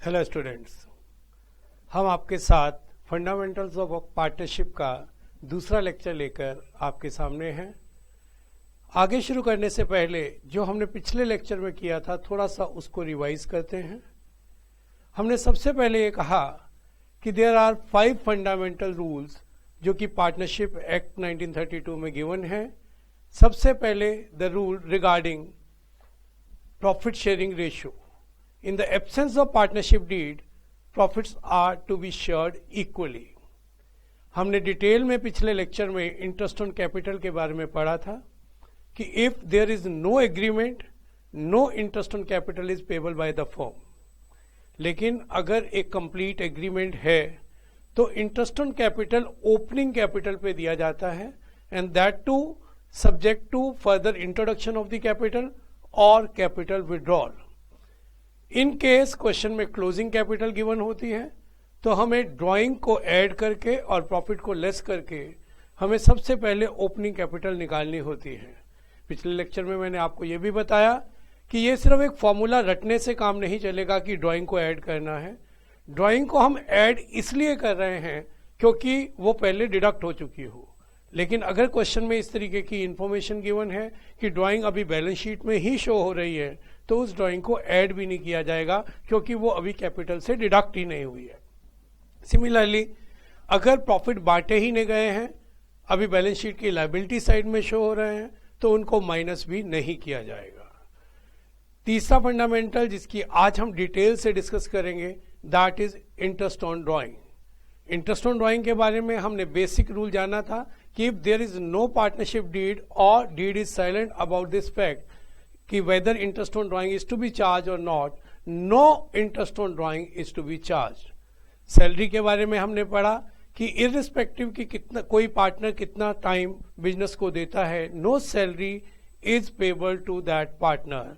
Hello students, हम आपके साथ फंडामेंटल्स ऑफ पार्टनरशिप का दूसरा लेक्चर लेकर आपके सामने हैं। आगे शुरू करने से पहले जो हमने पिछले लेक्चर में किया था थोड़ा सा उसको रिवाइज करते हैं। हमने सबसे पहले ये कहा कि देयर आर 5 फंडामेंटल रूल्स जो कि पार्टनरशिप एक्ट 1932 में गिवन है। सबसे पहले the rule regarding profit sharing ratio. In the absence of partnership deed, profits are to be shared equally. हमने डिटेल में पिछले लेक्चर में इंटरेस्ट ऑन कैपिटल के बारे में पढ़ा था कि if there is no agreement, no interest on capital is payable by the firm. लेकिन अगर एक कंप्लीट एग्रीमेंट है तो interest on capital opening capital पे दिया जाता है, and that too subject to further introduction of the capital और capital withdrawal. In case question में क्लोजिंग कैपिटल गिवन होती है तो हमें ड्राइंग को ऐड करके और प्रॉफिट को लेस करके हमें सबसे पहले ओपनिंग कैपिटल निकालनी होती है। पिछले लेक्चर में मैंने आपको यह भी बताया कि ये सिर्फ एक फॉर्मूला रटने से काम नहीं चलेगा कि ड्राइंग को ऐड करना है। ड्राइंग को हम ऐड इसलिए कर रहे हैं क्योंकि वो पहले डिडक्ट हो चुकी हो। लेकिन अगर क्वेश्चन में इस तरीके की इंफॉर्मेशन गिवन है कि ड्राइंग अभी बैलेंस शीट में ही शो हो रही है तो उस ड्राइंग को ऐड भी नहीं किया जाएगा क्योंकि वो अभी कैपिटल से डिडक्ट ही नहीं हुई है। सिमिलरली अगर प्रॉफिट बांटे ही नहीं गए हैं, अभी बैलेंस शीट की लायबिलिटी साइड में शो हो रहे हैं, तो उनको माइनस भी नहीं किया जाएगा। तीसरा फंडामेंटल जिसकी आज हम डिटेल से डिस्कस करेंगे that is interest on drawing. Interest on drawing के बारे में हमने बेसिक रूल जाना था कि if there is no partnership deed और deed is silent about this fact कि whether interest on drawing is to be charge और नॉट, no interest on drawing is to be charge. Salary के बारे में हमने पढ़ा कि इररिस्पेक्टिव कि कितना कोई पार्टनर कितना टाइम बिजनेस को देता है, no salary is payable to that partner.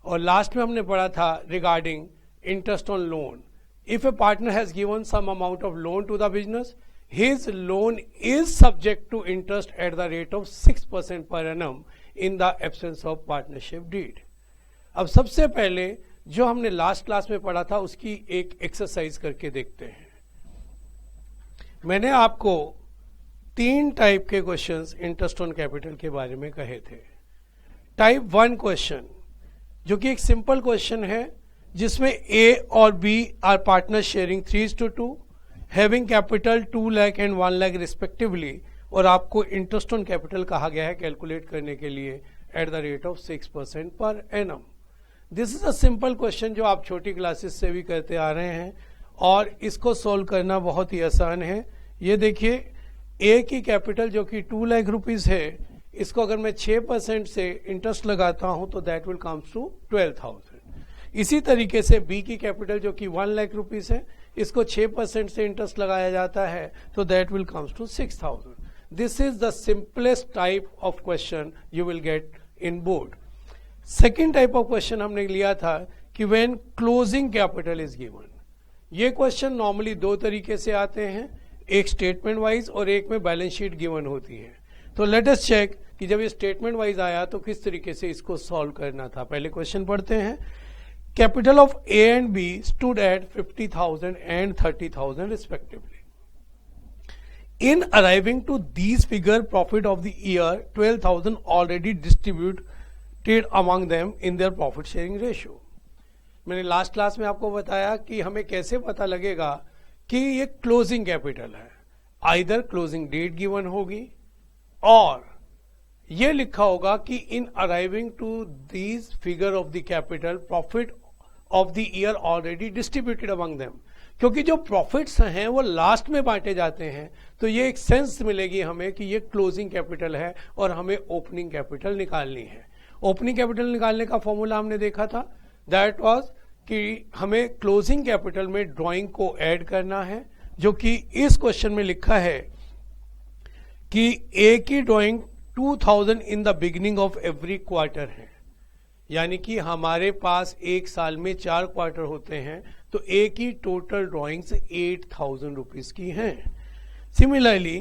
और लास्ट में हमने पढ़ा था regarding interest on loan. If a partner has given some amount of loan to the business, his loan is subject to interest at the rate of 6% per annum in the absence of partnership deed. अब सबसे पहले जो हमने last class में पढ़ा था उसकी एक एक्सरसाइज करके देखते हैं। मैंने आपको 3 टाइप के क्वेश्चंस इंटरेस्ट ऑन कैपिटल के बारे में कहे थे। टाइप 1 क्वेश्चन जो कि एक सिंपल क्वेश्चन है जिसमें ए और B are partner sharing 3:2 having capital 2 lakh and 1 lakh respectively, और आपको इंटरेस्ट ऑन कैपिटल कहा गया है कैलकुलेट करने के लिए eight the rate of 6% per annum. This is a simple question जो आप छोटी क्लासेस से भी करते आ रहे हैं और इसको सोल्व करना बहुत ही आसान है। ये देखिए ए की कैपिटल जो कि 2 लाख रुपीज है, इसको अगर मैं 6% से इंटरेस्ट लगाता हूं तो दैट विल कम्स टू 12,000। इसी तरीके से बी की कैपिटल जो कि 1 लाख रुपीज है, इसको 6% से इंटरेस्ट लगाया जाता है तो that will comes to 6,000। This is the simplest type of question you will get in board. Second type of question हमने लिया था कि when closing capital is given. ये क्वेश्चन नॉर्मली 2 तरीके से आते हैं, एक स्टेटमेंट वाइज और एक में बैलेंस शीट गिवन होती है। तो लेट अस चेक कि जब ये स्टेटमेंट वाइज आया तो किस तरीके से इसको सॉल्व करना था। पहले क्वेश्चन पढ़ते हैं। Capital of A and B stood at 50,000 and 30,000 respectively. In arriving to these figure, profit of the year 12,000 already distributed among them in their profit sharing ratio. मैंने लास्ट क्लास में आपको बताया कि हमें कैसे पता लगेगा कि ये क्लोजिंग कैपिटल है। आइदर क्लोजिंग डेट गिवन होगी और ये लिखा होगा कि in arriving to these figure of the capital profit of the year already distributed among them. क्योंकि जो प्रॉफिट्स हैं वो लास्ट में बांटे जाते हैं तो ये एक सेंस मिलेगी हमें कि ये क्लोजिंग कैपिटल है और हमें ओपनिंग कैपिटल निकालनी है। ओपनिंग कैपिटल निकालने का फॉर्मूला हमने देखा था, दैट वाज कि हमें क्लोजिंग कैपिटल में ड्राइंग को ऐड करना है, जो कि इस क्वेश्चन में लिखा है कि ए की drawing 2000 in the beginning of every quarter है। यानी कि हमारे पास एक साल में 4 क्वार्टर होते हैं तो ए की टोटल ड्राइंग्स 8,000 रुपीज की हैं। सिमिलरली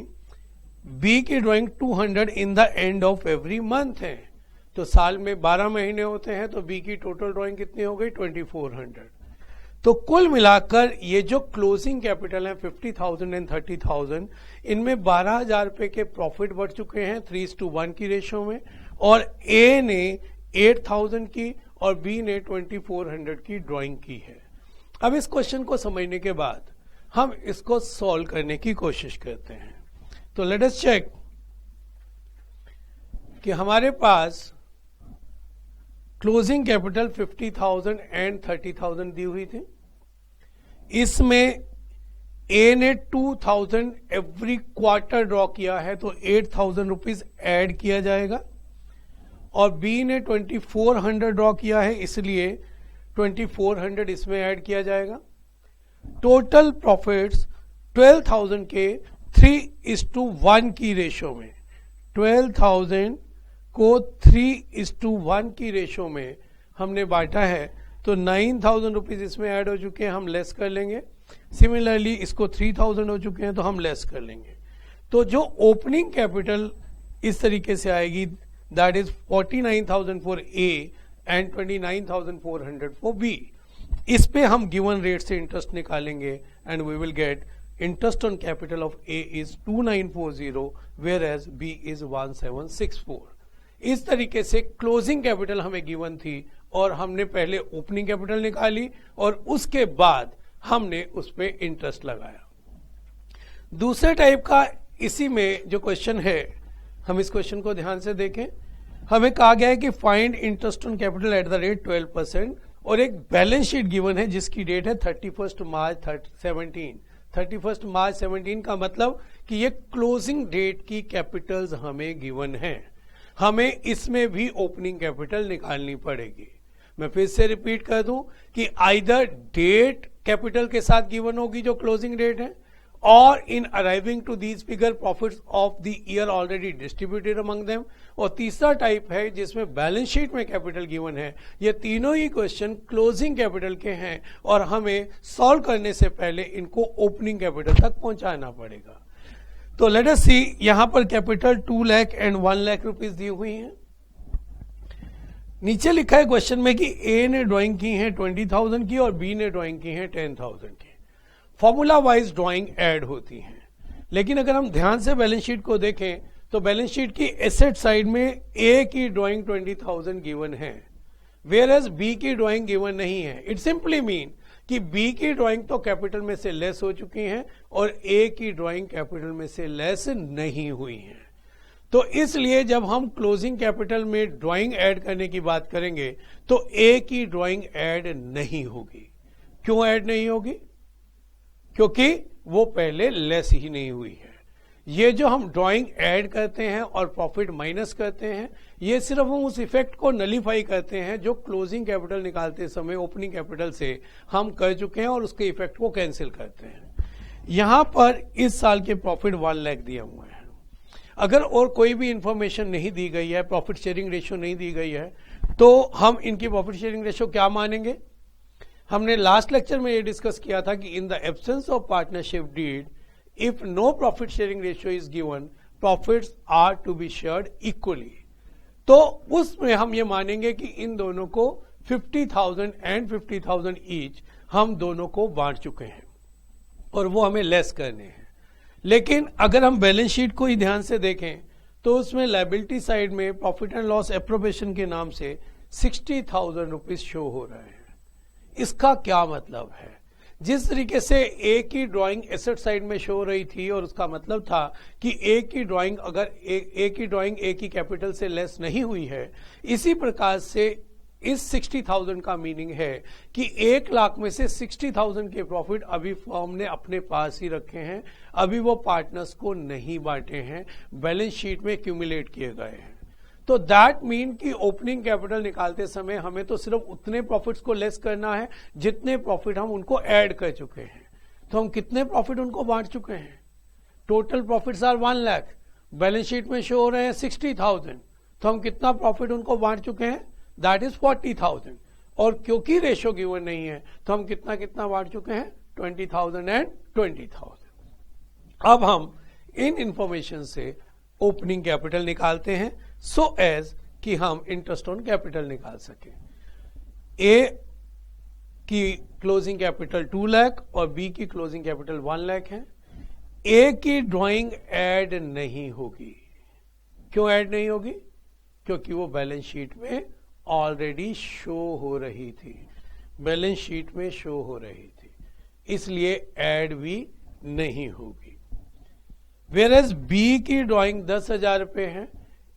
बी की drawing 200 in the end of every month है। तो साल में 12 महीने होते हैं तो बी की टोटल ड्राइंग कितनी हो गई 2400। तो कुल मिलाकर ये जो क्लोजिंग कैपिटल है 50,000 एंड 30,000, इनमें 12,000 रुपए के प्रॉफिट बढ़ चुके हैं 3:1 की रेशियो में, और ए ने 8,000 की और बी ने 2,400 की ड्राइंग की है। अब इस क्वेश्चन को समझने के बाद हम इसको सॉल्व करने की कोशिश करते हैं। तो लेट अस चेक कि हमारे पास क्लोजिंग कैपिटल 50,000 एंड 30,000 दी हुई थी। इसमें ए ने 2,000 एवरी क्वार्टर ड्रॉ किया है, तो 8,000 रुपीज ऐड किया जाएगा, और बी ने 2,400 ड्रॉ किया है, इसलिए 2,400 इसमें ऐड किया जाएगा। टोटल प्रॉफिट्स 12,000 के 3:1 की रेशो में, 12,000 को 3:1 की रेशो में हमने बांटा है, तो 9,000 रुपीज इसमें ऐड हो चुके हैं, हम लेस कर लेंगे। सिमिलरली इसको 3,000 हो चुके हैं, तो हम लेस कर लेंगे। तो जो ओपनिंग कैपिटल इस तरीके से आएगी, that is 49,000 for A and 29,400 for B. इस पे हम गिवन रेट से इंटरेस्ट निकालेंगे and we will get interest on capital of A is 2,940 whereas B is 1,764। इस तरीके से क्लोजिंग कैपिटल हमें गिवन थी और हमने पहले ओपनिंग कैपिटल निकाली और उसके बाद हमने उस पे इंटरेस्ट लगाया। दूसरे टाइप का इसी में जो क्वेश्चन है, हम इस क्वेश्चन को ध्यान से देखें। हमें कहा गया है कि find interest on capital eight the rate 12%, और एक बैलेंस शीट गिवन है जिसकी डेट है 31 मार्च 17। 31 मार्च 17 का मतलब कि ये क्लोजिंग डेट की कैपिटल्स हमें गिवन है। हमें इसमें भी ओपनिंग कैपिटल निकालनी पड़ेगी। मैं फिर से रिपीट कर दूं कि आइदर डेट कैपिटल के साथ गिवन होगी जो क्लोजिंग डेट है, और in arriving to these figure profits of the year already distributed among them, और तीसरा टाइप है जिसमें बैलेंस शीट में कैपिटल गिवन है। ये तीनों ही क्वेश्चन क्लोजिंग कैपिटल के हैं और हमें सॉल्व करने से पहले इनको ओपनिंग कैपिटल तक पहुंचाना पड़ेगा। तो लेट अस सी, यहां पर capital 2 lakh and 1 lakh rupees दी हुई है। नीचे लिखा है क्वेश्चन में कि ए ने ड्राइंग की है 20,000 की और बी ने ड्राइंग की है 10,000 की। फॉर्मूला वाइज ड्राइंग ऐड होती है, लेकिन अगर हम ध्यान से बैलेंस शीट को देखें तो बैलेंस शीट की एसेट साइड में ए की ड्राइंग 20,000 गिवन है, वेयर एज बी की ड्राइंग गिवन नहीं है। इट सिंपली मीन कि बी की ड्राइंग तो कैपिटल में से लेस हो चुकी है और ए की ड्राइंग कैपिटल में से लेस नहीं हुई है। तो इसलिए जब हम क्लोजिंग कैपिटल में ड्राइंग ऐड करने की बात करेंगे तो ए की ड्राइंग ऐड नहीं होगी। क्यों ऐड नहीं होगी? क्योंकि वो पहले लेस ही नहीं हुई है। ये जो हम ड्राइंग ऐड करते हैं और प्रॉफिट माइनस करते हैं, ये सिर्फ हम उस इफेक्ट को नलीफाई करते हैं जो क्लोजिंग कैपिटल निकालते समय ओपनिंग कैपिटल से हम कर चुके हैं, और उसके इफेक्ट को कैंसिल करते हैं। यहां पर इस साल के प्रॉफिट 1 लाख दिया हुआ है। अगर और कोई भी इंफॉर्मेशन नहीं दी गई है, प्रॉफिट शेयरिंग रेशियो नहीं दी गई है, तो हम इनकी प्रॉफिट शेयरिंग रेशियो क्या मानेंगे? हमने लास्ट लेक्चर में ये डिस्कस किया था कि in the absence of partnership deed, if no profit sharing ratio is given, profits are to be shared equally. तो उसमें हम ये मानेंगे कि इन दोनों को 50,000 एंड 50,000 ईच हम दोनों को बांट चुके हैं और वो हमें लेस करने हैं। लेकिन अगर हम बैलेंस शीट को ही ध्यान से देखें तो उसमें लायबिलिटी साइड में प्रॉफिट एंड लॉस एप्रोप्रिएशन के नाम से 60,000 रुपीज शो हो रहे हैं। इसका क्या मतलब है? जिस तरीके से ए की ड्राइंग एसेट साइड में शो हो रही थी और उसका मतलब था कि ए की ड्राइंग अगर ए की ड्राइंग ए की कैपिटल से लेस नहीं हुई है, इसी प्रकार से इस 60,000 का मीनिंग है कि 1 लाख में से 60,000 के प्रॉफिट अभी फर्म ने अपने पास ही रखे हैं, अभी वो पार्टनर्स को नहीं बांटे हैं, बैलेंस शीट में एक्यूमुलेट किए गए हैं। तो दैट मीन कि ओपनिंग कैपिटल निकालते समय हमें तो सिर्फ उतने प्रॉफिट्स को लेस करना है जितने प्रॉफिट हम उनको ऐड कर चुके हैं। तो हम कितने प्रॉफिट उनको बांट चुके हैं? Total profits are 1 lakh, balance sheet में शो हो रहे हैं 60,000, तो हम कितना प्रॉफिट उनको बांट चुके हैं? That is 40,000। और क्योंकि रेशो गिवन नहीं है तो हम कितना कितना बांट चुके हैं? 20,000 एंड 20,000। अब हम इन इंफॉर्मेशन से ओपनिंग कैपिटल निकालते हैं सो एज कि हम इंटरेस्ट ऑन कैपिटल निकाल सके। ए की क्लोजिंग कैपिटल 2 लाख और बी की क्लोजिंग कैपिटल 1 लाख है। ए की ड्राइंग ऐड नहीं होगी। क्यों ऐड नहीं होगी? क्योंकि वो बैलेंस शीट में ऑलरेडी शो हो रही थी, बैलेंस शीट में शो हो रही थी, इसलिए ऐड भी नहीं होगी। वेरएज बी की ड्राइंग 10,000 रुपए है,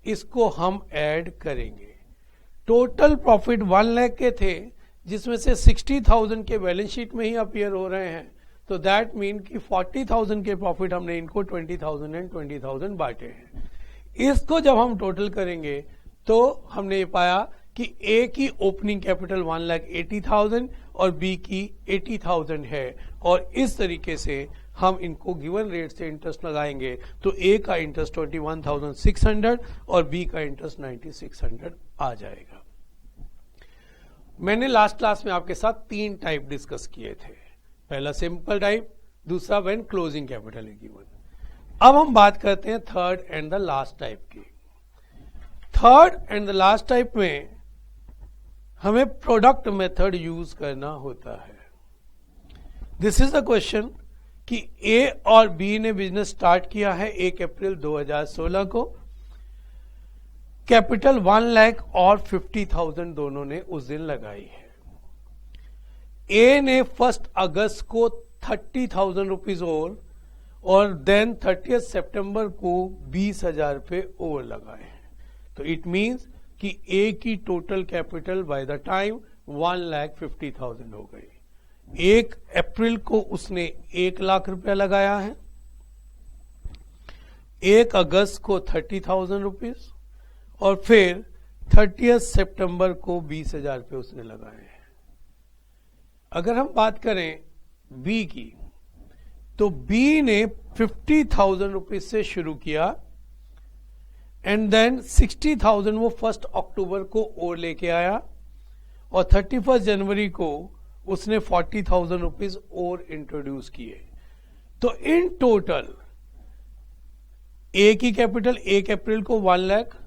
इसको हम ऐड करेंगे। टोटल प्रॉफिट 1 लाख के थे, जिसमें से 60,000 के बैलेंस शीट में ही अपीयर हो रहे हैं, तो दैट मीन कि 40,000 के प्रॉफिट हमने इनको 20,000 एंड 20,000 बांटे हैं। इसको जब हम टोटल करेंगे तो हमने ये पाया कि ए की ओपनिंग कैपिटल 1,80,000 और बी की 80,000 है, और इस तरीके से हम इनको गिवन रेट से इंटरेस्ट लगाएंगे तो ए का इंटरेस्ट 21,600 और बी का इंटरेस्ट 9,600 आ जाएगा। मैंने लास्ट क्लास में आपके साथ 3 टाइप डिस्कस किए थे। पहला सिंपल टाइप, दूसरा when closing capital is given. अब हम बात करते हैं third and the last type की। Third and the last type में हमें प्रोडक्ट मेथड यूज करना होता है। दिस इज द क्वेश्चन कि ए और बी ने बिजनेस स्टार्ट किया है 1 अप्रैल 2016 को। कैपिटल 1 लाख और 50,000 दोनों ने उस दिन लगाई है। ए ने 1 अगस्त को 30,000 रुपीज और देन 30 सितंबर को 20,000 रुपए और लगाए हैं। तो इट मींस कि ए की total capital by the time 1,50,000 हो गई। 1 अप्रैल को उसने 1 लाख रुपया लगाया है, 1 अगस्त को 30,000 रुपीज और फिर 30 सितंबर को 20,000 रुपये उसने लगाए हैं। अगर हम बात करें बी की, तो बी ने 50,000 रुपीज से शुरू किया एंड देन 60,000 वो 1 अक्टूबर को और लेके आया और 31 जनवरी को उसने 40,000 रुपीज और इंट्रोड्यूस किए। तो इन टोटल ए की कैपिटल 1 अप्रैल को 1 लाख,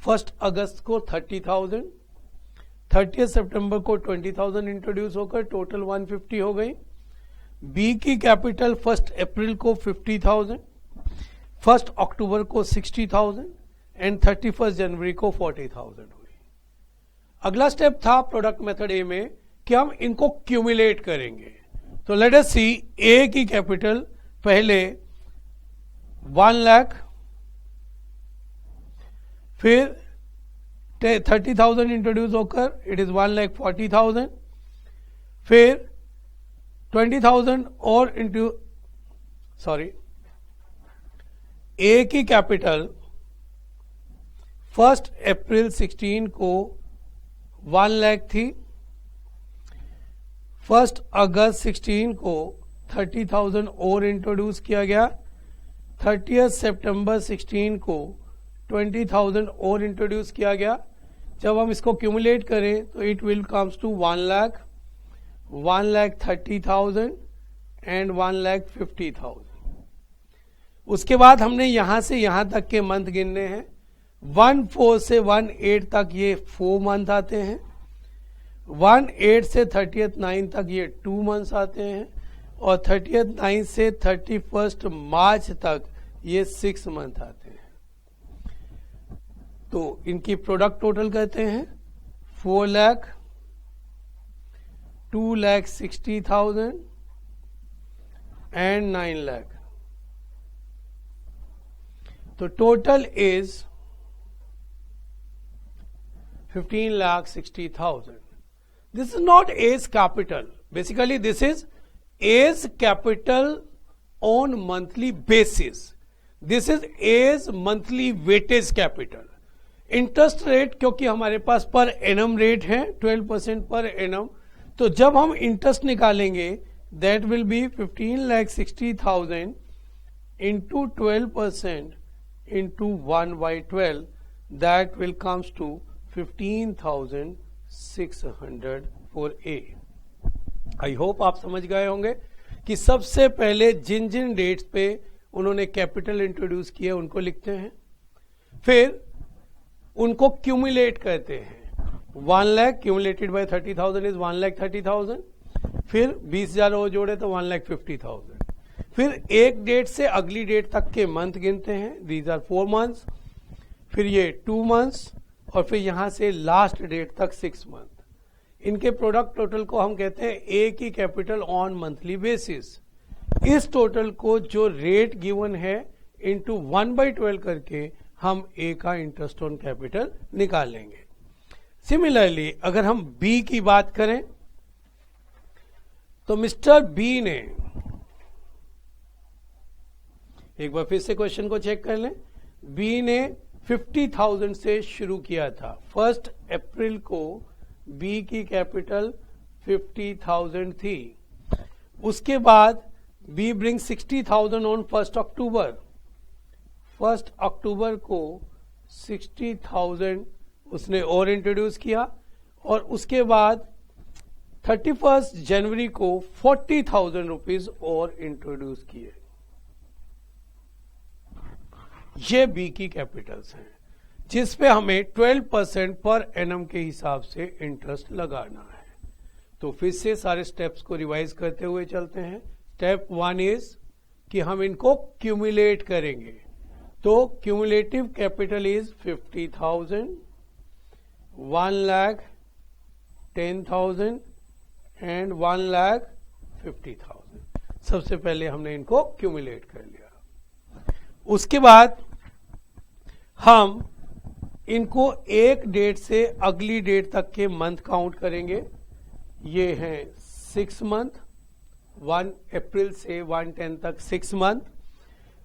1 अगस्त को 30,000, 30 सितंबर को 20,000 इंट्रोड्यूस होकर टोटल 150 हो गई। बी की कैपिटल 1 अप्रैल को 50,000, 1 अक्टूबर को 60,000 एंड 31 जनवरी को 40,000 हुई। अगला स्टेप था प्रोडक्ट मेथड ए में कि हम इनको क्यूमुलेट करेंगे। तो लेट अस सी, ए की कैपिटल पहले 1 लाख, फिर 30,000 इंट्रोड्यूस होकर इट इज 1,40,000, फिर 20,000 और इंटू ए की कैपिटल 1 अप्रैल 16 को 1 लाख थी, 1 अगस्त 16 को 30,000 और इंट्रोड्यूस किया गया, 30 सितंबर 16 को 20,000 और इंट्रोड्यूस किया गया। जब हम इसको क्यूमुलेट करें तो it will comes to 1 lakh, 1,30,000 and 1,50,000। उसके बाद हमने यहां से यहां तक के मंथ गिनने हैं। 1/4 से 1/8 तक ये 4 मंथ आते हैं, 1/8 से 30/9 तक ये 2 मंथ्स आते हैं और 30/9 से 31 मार्च तक ये 6 मंथ आते हैं। तो इनकी प्रोडक्ट टोटल कहते हैं 4 लाख, 2,60,000 एंड 9 लाख। तो total is 15,60,000. This is not A's capital. Basically, this is A's capital on monthly basis. This is A's monthly weightage capital. Interest rate क्योंकि हमारे पास पर एनम रेट है 12% पर एनम, तो जब हम interest निकालेंगे that will be 15,60,000 into 12% into 1/12, that will comes to 15,600 for A. I hope आप समझ गए होंगे कि सबसे पहले जिन जिन डेट्स पे उन्होंने कैपिटल इंट्रोड्यूस किया उनको लिखते हैं, फिर उनको क्यूमुलेट करते हैं। 1 लाख क्यूमुलेटेड बाय 30,000 इज 1,30,000। फिर 20,000 और जोड़े तो 1,50,000। फिर एक डेट से अगली डेट तक के मंथ गिनते हैं, दीज आर 4 मंथ्स। फिर ये 2 मंथ्स और फिर यहां से लास्ट डेट तक 6 मंथ। इनके प्रोडक्ट टोटल को हम कहते हैं ए की कैपिटल ऑन मंथली बेसिस। इस टोटल को जो रेट गिवन है इंटू 1/12 करके हम ए का इंटरेस्ट ऑन कैपिटल निकालेंगे। सिमिलरली अगर हम बी की बात करें तो मिस्टर बी ने, एक बार फिर से क्वेश्चन को चेक कर लें, बी ने 50,000 से शुरू किया था। 1 अप्रैल को बी की कैपिटल 50,000 थी। उसके बाद बी ब्रिंग 60,000 ऑन 1 अक्टूबर। 1 अक्टूबर को 60,000 उसने और इंट्रोड्यूस किया और उसके बाद 31 जनवरी को 40,000 रुपीज और इंट्रोड्यूस किए। ये बी की कैपिटल्स हैं जिस पे हमें 12% पर एनम के हिसाब से इंटरेस्ट लगाना है। तो फिर से सारे स्टेप्स को रिवाइज करते हुए चलते हैं। स्टेप 1 इज कि हम इनको क्यूमुलेट करेंगे। तो क्यूमुलेटिव कैपिटल इज 50,000, 1,10,000 एंड 1,50,000। सबसे पहले हमने इनको क्यूमुलेट कर लिया। उसके बाद हम इनको एक डेट से अगली डेट तक के मंथ काउंट करेंगे। ये हैं 6 मंथ, 1 अप्रैल से 1/10 तक 6 मंथ।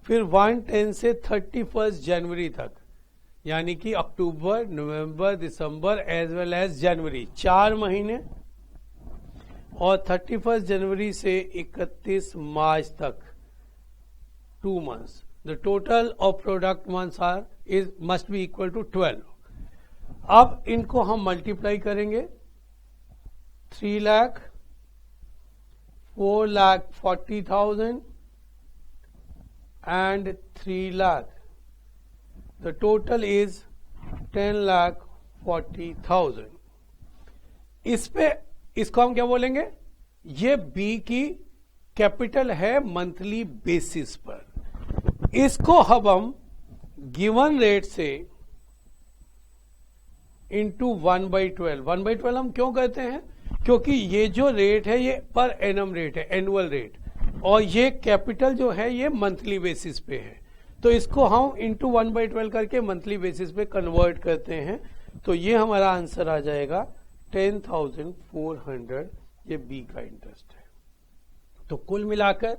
फिर 1/10 से 31 जनवरी तक, यानी कि अक्टूबर, नवंबर, दिसंबर एज वेल एज जनवरी, 4 महीने। और 31 जनवरी से 31 मार्च तक 2 months. The total of product months are is must be equal to 12। अब इनको हम मल्टीप्लाई करेंगे। 3 lakh, 4,40,000 and 3 lakh. The total is 10,40,000। इसको हम क्या बोलेंगे? ये बी की कैपिटल है मंथली बेसिस पर। इसको अब हम गिवन रेट से इंटू 1/12। 1/12 हम क्यों कहते हैं? क्योंकि ये जो रेट है ये पर एनम रेट है, एनुअल रेट, और ये कैपिटल जो है ये मंथली बेसिस पे है। तो इसको हम इंटू 1/12 करके मंथली बेसिस पे कन्वर्ट करते हैं। तो ये हमारा आंसर आ जाएगा 10,400। ये बी का इंटरेस्ट है। तो कुल मिलाकर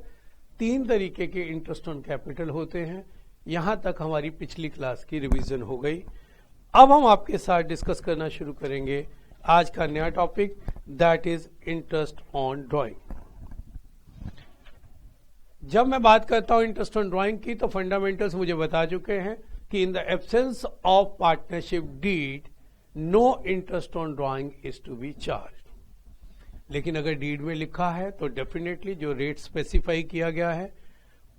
3 तरीके के इंटरेस्ट ऑन कैपिटल होते हैं। यहां तक हमारी पिछली क्लास की रिवीजन हो गई। अब हम आपके साथ डिस्कस करना शुरू करेंगे आज का नया topic, that is interest on drawing. जब मैं बात करता हूं इंटरेस्ट ऑन ड्राइंग की तो फंडामेंटल्स मुझे बता चुके हैं कि in the absence of partnership deed no interest on drawing is to be charge. लेकिन अगर डीड में लिखा है तो डेफिनेटली जो रेट स्पेसिफाई किया गया है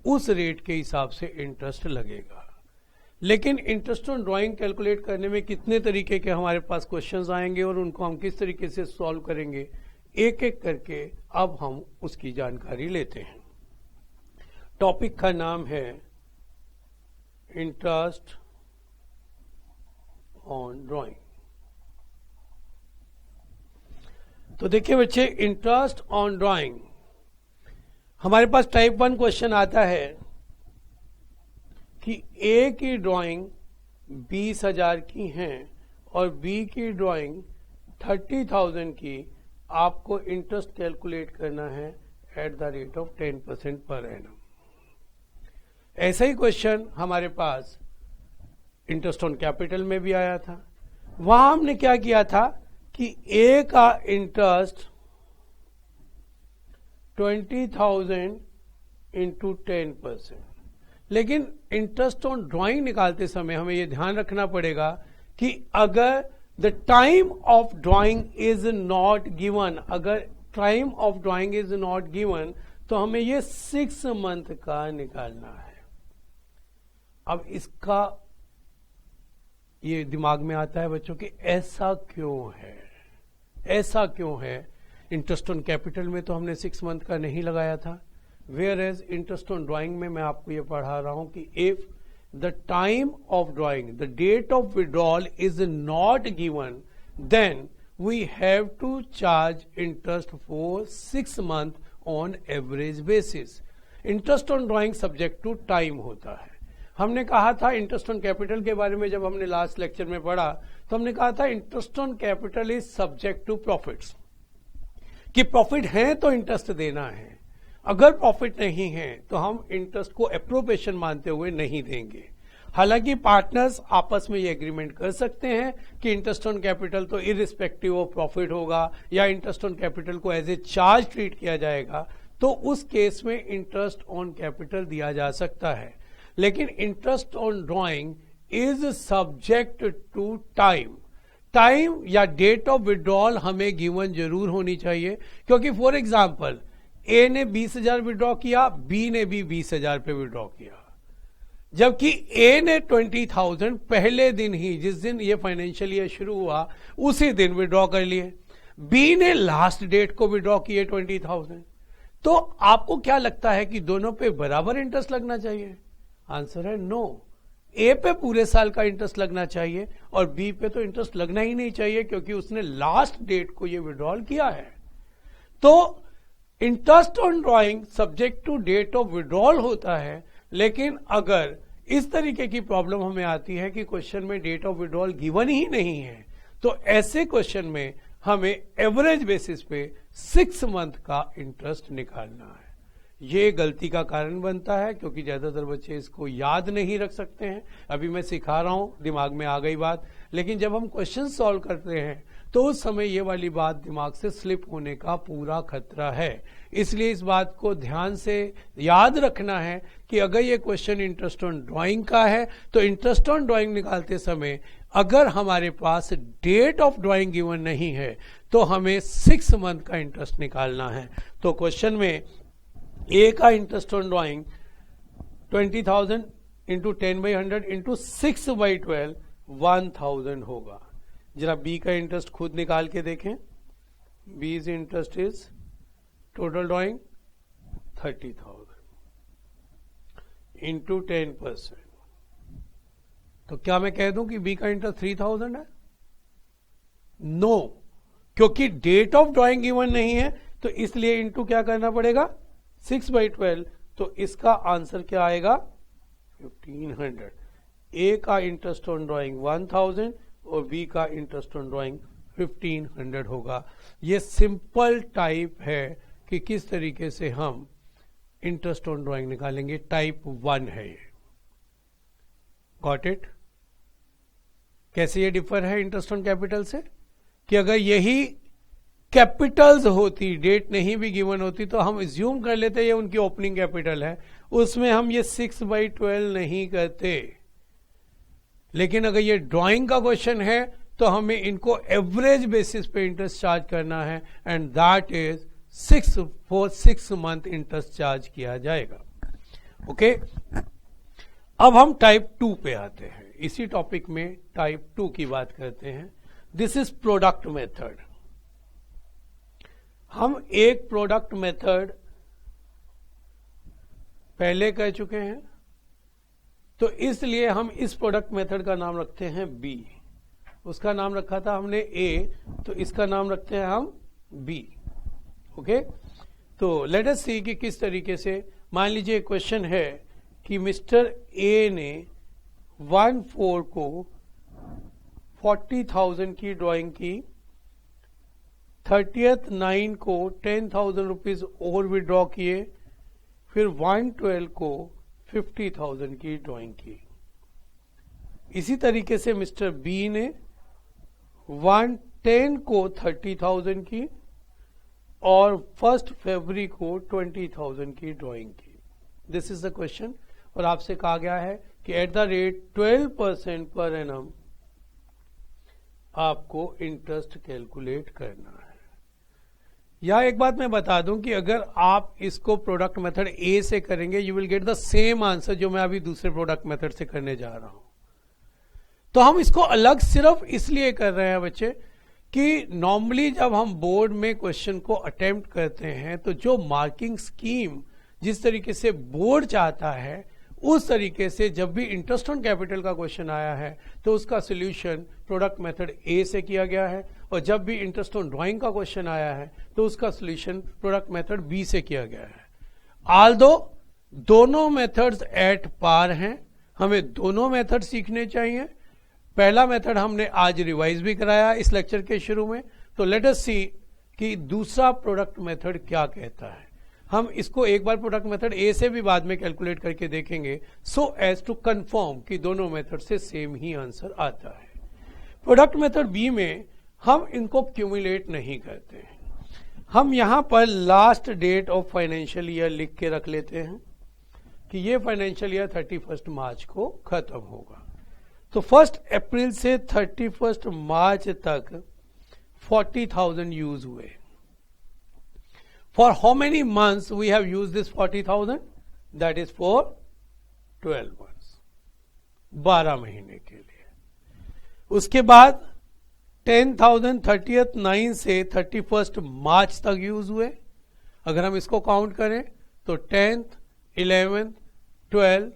उस रेट के हिसाब से इंटरेस्ट लगेगा। लेकिन इंटरेस्ट ऑन ड्राइंग कैलकुलेट करने में कितने तरीके के हमारे पास क्वेश्चंस आएंगे और उनको हम किस तरीके से सॉल्व करेंगे, एक एक करके अब हम उसकी जानकारी लेते हैं। टॉपिक का नाम है इंटरेस्ट ऑन ड्राइंग। तो देखिए बच्चे, इंटरेस्ट ऑन ड्राइंग हमारे पास टाइप 1 क्वेश्चन आता है कि ए की ड्राइंग 20,000 की है और बी की ड्राइंग 30,000 की। आपको इंटरेस्ट कैलकुलेट करना है eight the rate of 10% per annum. ऐसा ही क्वेश्चन हमारे पास इंटरेस्ट ऑन कैपिटल में भी आया था। वहां हमने क्या किया था कि ए का इंटरेस्ट 20,000 इंटू 10%। लेकिन इंटरेस्ट ऑन ड्राइंग निकालते समय हमें यह ध्यान रखना पड़ेगा कि अगर the time of drawing is not given, अगर time of drawing is not given तो हमें यह 6 मंथ का निकालना है। अब इसका ये दिमाग में आता है बच्चों कि ऐसा क्यों है, ऐसा क्यों है। इंटरेस्ट ऑन कैपिटल में तो हमने 6 मंथ का नहीं लगाया था, whereas interest on drawing में मैं आपको ये पढ़ा रहा हूं कि if the time of drawing, the date of withdrawal is not given, then we have to charge interest for 6 month on average basis. Interest on drawing subject to time होता है। हमने कहा था इंटरेस्ट ऑन कैपिटल के बारे में, जब हमने लास्ट लेक्चर में पढ़ा तो हमने कहा था interest on capital is subject to profits, कि प्रॉफिट है तो इंटरेस्ट देना है, अगर प्रॉफिट नहीं है तो हम इंटरेस्ट को एप्रोप्रिएशन मानते हुए नहीं देंगे। हालांकि पार्टनर्स आपस में ये एग्रीमेंट कर सकते हैं कि इंटरेस्ट ऑन कैपिटल तो इररिस्पेक्टिव ऑफ प्रॉफिट होगा या इंटरेस्ट ऑन कैपिटल को एज ए चार्ज ट्रीट किया जाएगा, तो उस केस में इंटरेस्ट ऑन कैपिटल दिया जा सकता है। लेकिन interest on drawing is subject to time. Time या डेट ऑफ विड्रॉल हमें गिवन जरूर होनी चाहिए, क्योंकि फॉर एग्जाम्पल ए ने 20,000 विड्रॉ किया, बी ने भी 20,000 पे विड्रॉ किया, जबकि ए ने 20,000 पहले दिन ही, जिस दिन ये फाइनेंशियल ईयर शुरू हुआ उसी दिन विड्रॉ कर लिए, बी ने लास्ट डेट को विड्रॉ किए 20,000। तो आपको क्या लगता है कि दोनों पे बराबर इंटरेस्ट लगना चाहिए? आंसर है नो। ए पे पूरे साल का इंटरेस्ट लगना चाहिए और बी पे तो इंटरेस्ट लगना ही नहीं चाहिए, क्योंकि उसने लास्ट डेट को ये विड्रॉल किया है। तो interest on drawing subject to date of withdrawal होता है, लेकिन अगर इस तरीके की प्रॉब्लम हमें आती है कि क्वेश्चन में डेट ऑफ विड्रॉल गिवन ही नहीं है, तो ऐसे क्वेश्चन में हमें एवरेज बेसिस पे 6 मंथ का इंटरेस्ट निकालना है। ये गलती का कारण बनता है, क्योंकि ज्यादातर बच्चे इसको याद नहीं रख सकते हैं। अभी मैं सिखा रहा हूं, दिमाग में आ गई बात, लेकिन जब हम क्वेश्चन सॉल्व करते हैं तो उस समय ये वाली बात दिमाग से स्लिप होने का पूरा खतरा है। इसलिए इस बात को ध्यान से याद रखना है कि अगर ये क्वेश्चन इंटरेस्ट ऑन ड्राइंग का है तो इंटरेस्ट ऑन ड्राइंग निकालते समय अगर हमारे पास डेट ऑफ ड्राइंग गिवन नहीं है तो हमें 6 मंथ का इंटरेस्ट निकालना है। तो क्वेश्चन में ए का interest on drawing 20,000 into 10/100 into 6/12 1,000 होगा। जरा बी का इंटरेस्ट खुद निकाल के देखें। बीज interest is total drawing 30,000 into 10%। तो क्या मैं कह दूं कि बी का इंटरेस्ट 3,000 है? नो, क्योंकि डेट ऑफ ड्राइंग गिवन नहीं है, तो इसलिए इंटू क्या करना पड़ेगा 6/12। तो इसका आंसर क्या आएगा 1500। ए का इंटरेस्ट ऑन ड्राइंग 1,000 और बी का इंटरेस्ट ऑन ड्राइंग 1500 होगा। ये सिंपल टाइप है कि किस तरीके से हम इंटरेस्ट ऑन ड्राइंग निकालेंगे। टाइप 1 है ये। Got it? कैसे ये डिफर है इंटरेस्ट ऑन कैपिटल से, कि अगर यही कैपिटल्स होती, डेट नहीं भी गिवन होती, तो हम एज्यूम कर लेते ये उनकी ओपनिंग कैपिटल है, उसमें हम ये 6/12 नहीं करते। लेकिन अगर ये ड्राइंग का क्वेश्चन है तो हमें इनको एवरेज बेसिस पे इंटरेस्ट चार्ज करना है, and that is 6 month interest charge किया जाएगा। ओके, अब हम टाइप 2 पे आते हैं। इसी टॉपिक में टाइप 2 की बात करते हैं। This is product method. हम एक प्रोडक्ट मेथड पहले कह चुके हैं, तो इसलिए हम इस प्रोडक्ट मेथड का नाम रखते हैं बी। उसका नाम रखा था हमने ए, तो इसका नाम रखते हैं हम बी। ओके, तो लेट अस सी कि किस तरीके से, मान लीजिए क्वेश्चन है कि मिस्टर ए ने 1/4 को 40,000 की ड्राइंग की, 30/9 को 10,000 रुपीज और विड्रॉ किए, फिर 1/12 को 50,000 की ड्राइंग की। इसी तरीके से मिस्टर बी ने 1/10 को 30,000 की और 1 फरवरी को 20,000 की ड्राइंग की। This is the question. और आपसे कहा गया है कि eight the rate 12% per annum आपको इंटरेस्ट कैलकुलेट करना है। या एक बात मैं बता दूं कि अगर आप इसको प्रोडक्ट मेथड ए से करेंगे, you will get the same answer जो मैं अभी दूसरे प्रोडक्ट मेथड से करने जा रहा हूं। तो हम इसको अलग सिर्फ इसलिए कर रहे हैं बच्चे कि नॉर्मली जब हम बोर्ड में क्वेश्चन को अटेम्प्ट करते हैं तो जो मार्किंग स्कीम जिस तरीके से बोर्ड चाहता है उस तरीके से जब भी इंटरेस्ट ऑन कैपिटल का क्वेश्चन आया है तो उसका सोल्यूशन प्रोडक्ट मेथड ए से किया गया है, और जब भी इंटरेस्ट ऑन ड्राइंग का क्वेश्चन आया है तो उसका सोल्यूशन प्रोडक्ट मेथड बी से किया गया है। आल्दो दोनों मेथड्स एट पार हैं, हमें दोनों मेथड सीखने चाहिए। पहला मेथड हमने आज रिवाइज भी कराया इस लेक्चर के शुरू में, तो लेट अस सी कि दूसरा प्रोडक्ट मेथड क्या कहता है। हम इसको एक बार प्रोडक्ट मेथड ए से भी बाद में कैलकुलेट करके देखेंगे, सो एज टू कंफर्म कि दोनों मेथड से सेम ही आंसर आता है। प्रोडक्ट मेथड बी में हम इनको क्यूमुलेट नहीं करते हैं, हम यहां पर last date of financial year लिख के रख लेते हैं कि ये फाइनेंशियल ईयर 31 मार्च को खत्म होगा। तो 1 अप्रैल से 31 मार्च तक 40,000 यूज हुए। For how many months we have used this 40,000? That is for 12 months, 12 महीने के लिए। उसके बाद 10,000 30th 9 से 31st मार्च तक यूज हुए। अगर हम इसको काउंट करें तो 10th 11th 12th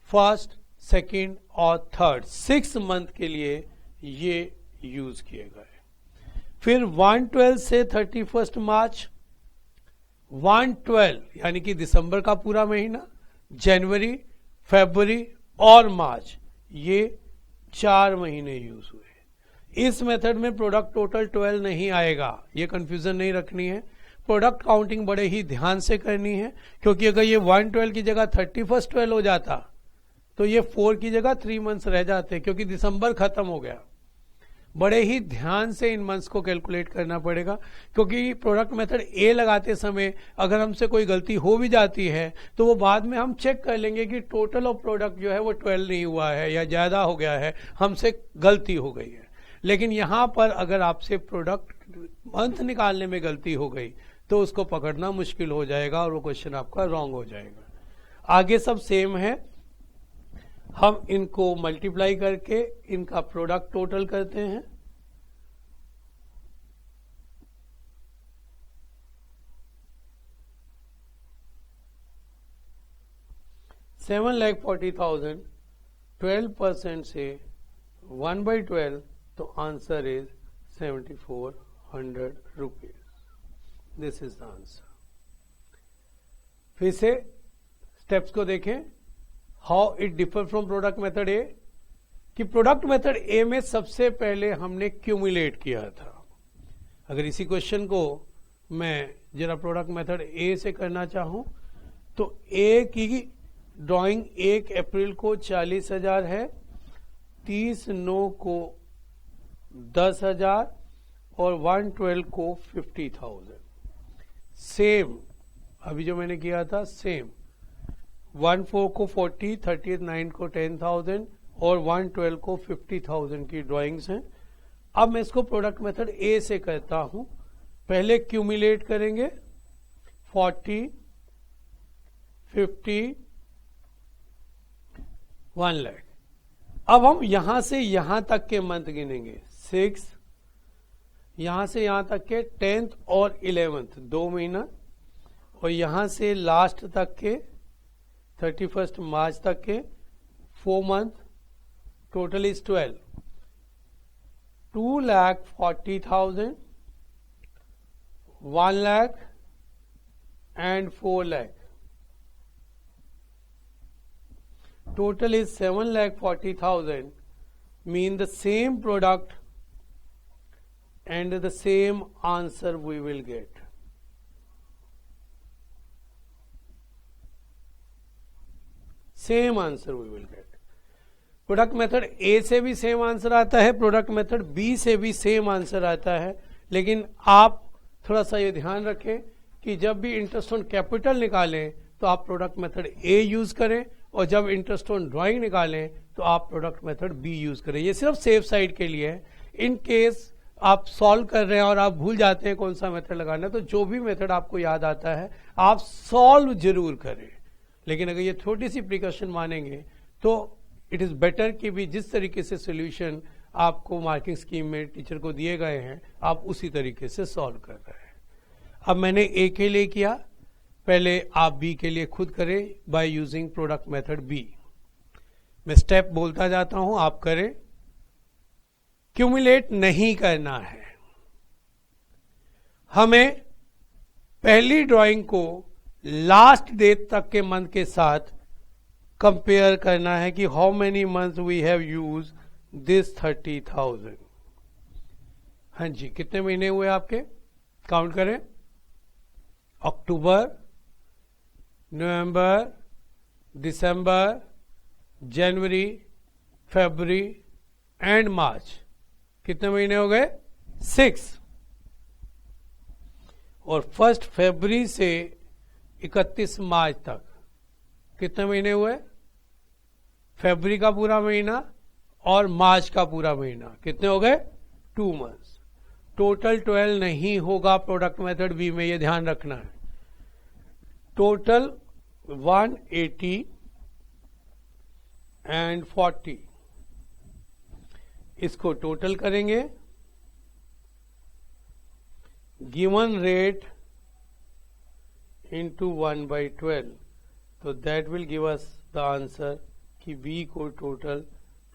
1st 2nd और 3rd 6 मंथ के लिए ये यूज किए गए। फिर 1/12 से 31st मार्च, 1/12 यानी कि दिसंबर का पूरा महीना, जनवरी फरवरी और मार्च, ये 4 महीने यूज हुए। इस मेथड में प्रोडक्ट टोटल 12 नहीं आएगा, ये कंफ्यूजन नहीं रखनी है। प्रोडक्ट काउंटिंग बड़े ही ध्यान से करनी है, क्योंकि अगर ये 1/12 की जगह 31st 12 हो जाता तो ये 4 की जगह 3 मंथ्स रह जाते, क्योंकि दिसंबर खत्म हो गया। बड़े ही ध्यान से इन मंथ्स को कैलकुलेट करना पड़ेगा, क्योंकि प्रोडक्ट मेथड ए लगाते समय अगर हमसे कोई गलती हो भी जाती है तो वो बाद में हम चेक कर लेंगे कि टोटल ऑफ प्रोडक्ट जो है वो 12 नहीं हुआ है या ज्यादा हो गया है, हमसे गलती हो गई है। लेकिन यहां पर अगर आपसे प्रोडक्ट मंथ निकालने में गलती हो गई तो उसको पकड़ना मुश्किल हो जाएगा और वो क्वेश्चन आपका रॉन्ग हो जाएगा। आगे सब सेम है, हम इनको मल्टीप्लाई करके इनका प्रोडक्ट टोटल करते हैं। $7,40,000 12% से 1/12, तो answer is 7,400 rupees. This is the answer. फिर से स्टेप्स को देखें, how it differ from product method A, कि प्रोडक्ट मेथड ए में सबसे पहले हमने क्यूमुलेट किया था। अगर इसी क्वेश्चन को मैं जरा प्रोडक्ट मेथड ए से करना चाहूं तो ए की ड्राइंग 1 अप्रैल को 40,000 है, 30/9 को 10,000 और 1/12 को 50,000। सेम अभी जो मैंने किया था सेम, 1/4 को 40, 30th 9 को 10,000 और 1/12 को 50,000 की ड्राइंग्स हैं। अब मैं इसको प्रोडक्ट मेथड ए से करता हूं। पहले क्यूमुलेट करेंगे 40, 50, 1 लाख। अब हम यहां से यहां तक के मंथ गिनेंगे, 6, यहां से यहां तक के 10th और 11th 2 महीना, और यहां से लास्ट तक के 31st मार्च तक के 4 month, total is 12। 2,40,000, 1 lakh and 4 lakh. Total is 7,40,000, mean the same product and the same answer we will get. Same answer we will get. Product method A से भी सेम आंसर आता है, प्रोडक्ट मेथड बी से भी same answer आता है, लेकिन आप थोड़ा सा ये ध्यान रखें कि जब भी इंटरेस्ट ऑन कैपिटल निकालें तो आप प्रोडक्ट मेथड ए यूज करें, और जब इंटरेस्ट ऑन ड्राइंग निकालें तो आप प्रोडक्ट मेथड बी यूज करें। ये सिर्फ सेफ साइड के लिए है। इन केस आप सॉल्व कर रहे हैं और आप भूल जाते हैं कौन सा मेथड लगाना है, तो जो भी मेथड आपको याद आता है आप सॉल्व जरूर करें। लेकिन अगर ये छोटी सी प्रिकॉशन मानेंगे तो इट इज बेटर कि भी जिस तरीके से सोल्यूशन आपको मार्किंग स्कीम में टीचर को दिए गए हैं आप उसी तरीके से सॉल्व कर रहे हैं। अब मैंने ए के लिए किया, पहले आप बी के लिए खुद करें by using product method B. मैं स्टेप बोलता जाता हूं, आप करें। क्यूमुलेट नहीं करना है, हमें पहली ड्राइंग को लास्ट डेट तक के मंथ के साथ कंपेयर करना है कि how many month we have use this 30,000। हाँ जी, कितने महीने हुए आपके, काउंट करें। अक्टूबर, नवंबर, दिसंबर, जनवरी, फरवरी एंड मार्च। कितने महीने हो गए, 6। और 1 फरवरी से 31 मार्च तक कितने महीने हुए, फरवरी का पूरा महीना और मार्च का पूरा महीना। कितने हो गए, 2 मंथ्स। टोटल 12 नहीं होगा प्रोडक्ट मेथड बी में, ये ध्यान रखना है। टोटल 180 एंड 40, इसको टोटल करेंगे। गिवन रेट इंटू 1/12, तो that will give us the answer कि बी को total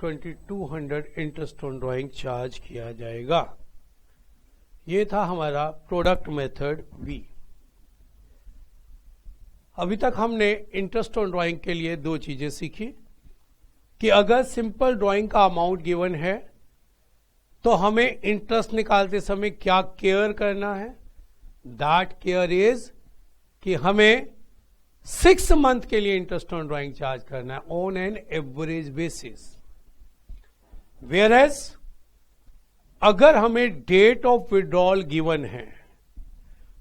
2200 interest on drawing charge किया जाएगा। ये था हमारा प्रोडक्ट मेथड बी। अभी तक हमने इंटरेस्ट ऑन ड्राइंग के लिए 2 चीजें सीखी कि अगर सिंपल ड्राइंग का अमाउंट गिवन है तो हमें इंटरेस्ट निकालते समय क्या केयर करना है। दैट केयर इज कि हमें 6 मंथ के लिए इंटरेस्ट ऑन ड्राइंग चार्ज करना है on an average basis. Whereas अगर हमें डेट ऑफ विड्रॉल गिवन है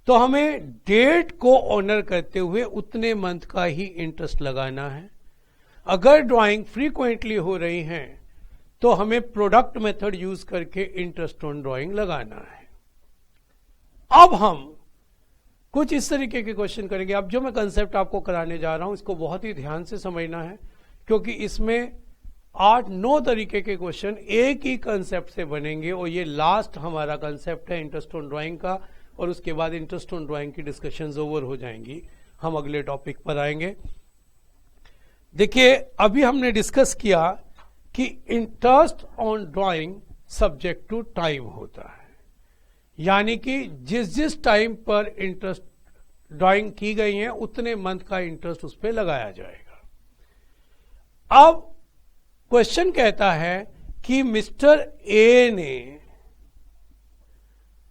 तो हमें डेट को ऑनर करते हुए उतने मंथ का ही इंटरेस्ट लगाना है। अगर ड्राइंग फ्रीक्वेंटली हो रही है तो हमें प्रोडक्ट मेथड यूज करके इंटरेस्ट ऑन ड्राइंग लगाना है। अब हम कुछ इस तरीके के क्वेश्चन करेंगे। अब जो मैं कंसेप्ट आपको कराने जा रहा हूं इसको बहुत ही ध्यान से समझना है, क्योंकि इसमें 8-9 तरीके के क्वेश्चन एक ही कंसेप्ट से बनेंगे और ये लास्ट हमारा कंसेप्ट है इंटरेस्ट ऑन ड्राइंग का, और उसके बाद इंटरेस्ट ऑन ड्राइंग की डिस्कशंस ओवर हो जाएंगी, हम अगले टॉपिक पर आएंगे। देखिए, अभी हमने डिस्कस किया कि interest on drawing subject to time होता है, यानी कि जिस जिस टाइम पर इंटरेस्ट ड्राइंग की गई है उतने मंथ का इंटरेस्ट उस पर लगाया जाएगा। अब क्वेश्चन कहता है कि मिस्टर ए ने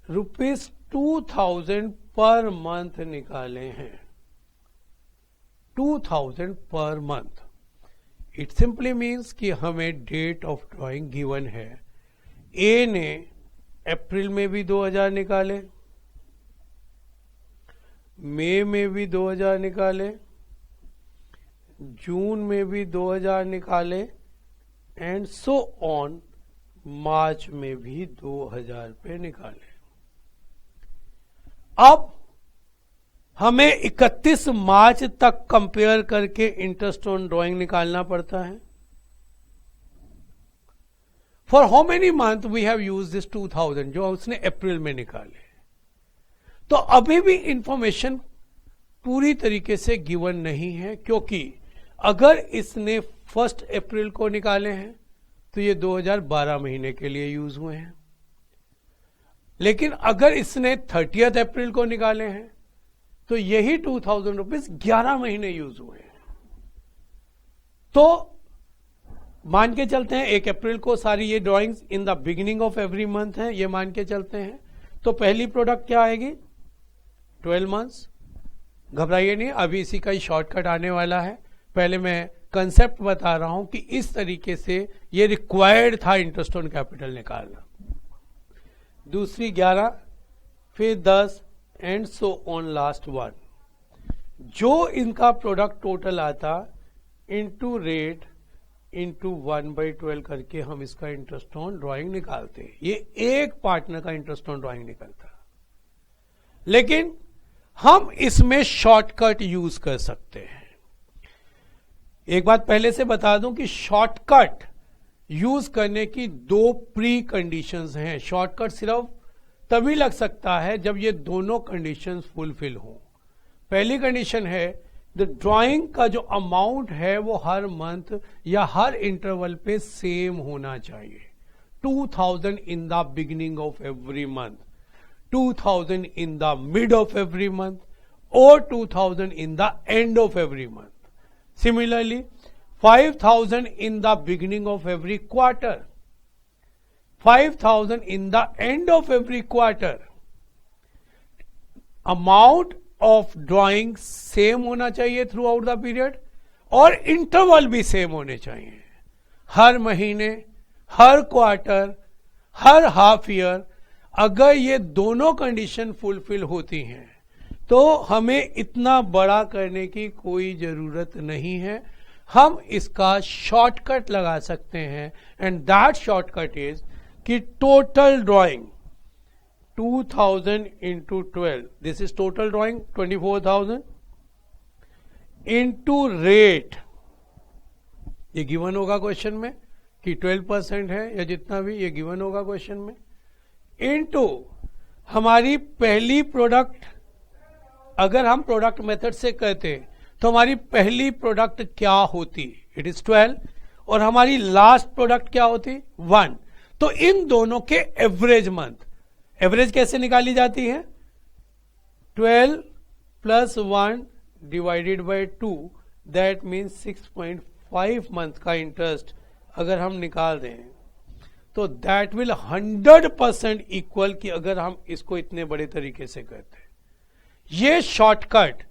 ₹2000 पर मंथ निकाले हैं, 2000 per month. It simply means कि हमें डेट ऑफ ड्राइंग गिवन है। ए ने अप्रैल में भी 2000 निकाले, मई में भी 2000 निकाले, जून में भी 2000 निकाले एंड सो ऑन, मार्च में भी 2000 पे निकाले। अब हमें 31 मार्च तक कंपेयर करके इंटरेस्ट ऑन ड्राइंग निकालना पड़ता है। For how many month we have use this 2000, जो उसने अप्रैल में निकाले। तो अभी भी इंफॉर्मेशन पूरी तरीके से गिवन नहीं है, क्योंकि अगर इसने 1 अप्रैल को निकाले हैं तो ये 2012 महीने के लिए यूज हुए हैं, लेकिन अगर इसने 30 अप्रैल को निकाले हैं तो यही 2000 रुपीज 11 महीने यूज हुए हैं। तो मान के चलते हैं 1 अप्रैल को सारी ये drawings in the beginning of every month है, ये मान के चलते हैं। तो पहली प्रोडक्ट क्या आएगी, 12 मंथ्स। घबराइए नहीं, अभी इसी का ही शॉर्टकट आने वाला है। पहले मैं कंसेप्ट बता रहा हूं कि इस तरीके से ये रिक्वायर्ड था इंटरेस्ट ऑन कैपिटल निकालना। दूसरी 11, फिर 10 एंड सो ऑन लास्ट 1। जो इनका प्रोडक्ट टोटल आता इनटू रेट इंटू 1/12 करके हम इसका इंटरेस्ट ऑन ड्राइंग निकालते हैं। ये एक पार्टनर का इंटरेस्ट ऑन ड्राइंग निकलता, लेकिन हम इसमें शॉर्टकट यूज कर सकते हैं। एक बात पहले से बता दूं कि शॉर्टकट यूज करने की दो प्री कंडीशंस हैं। शॉर्टकट सिर्फ तभी लग सकता है जब ये दोनों कंडीशंस फुलफिल हो। पहली कंडीशन है द ड्राइंग का जो अमाउंट है वो हर मंथ या हर इंटरवल पे सेम होना चाहिए। 2000 इन the beginning of every month, 2000 in the mid of every month, or 2000 in the end of every month. Similarly, 5000 in the beginning of every quarter, 5000 in the end of every quarter. Amount of drawing same होना चाहिए throughout the period और interval भी same होने चाहिए। हर महीने, हर quarter, हर half year अगर ये दोनों कंडीशन फुलफिल होती हैं तो हमें इतना बड़ा करने की कोई जरूरत नहीं है। हम इसका शॉर्टकट लगा सकते हैं एंड दैट शॉर्टकट इज कि total drawing 2000 into 12, this is total drawing 24,000 into rate, ये गिवन होगा क्वेश्चन में कि 12% है या जितना भी, ये गिवन होगा क्वेश्चन में, इनटू हमारी पहली प्रोडक्ट। अगर हम प्रोडक्ट मेथड से करते तो हमारी पहली प्रोडक्ट क्या होती, इट इज 12, और हमारी लास्ट प्रोडक्ट क्या होती 1। तो इन दोनों के एवरेज मंथ, एवरेज कैसे निकाली जाती है, 12 plus 1 divided by 2, that means 6.5 month का इंटरेस्ट अगर हम निकाल दें तो दैट विल 100% इक्वल कि अगर हम इसको इतने बड़े तरीके से करते। ये शॉर्टकट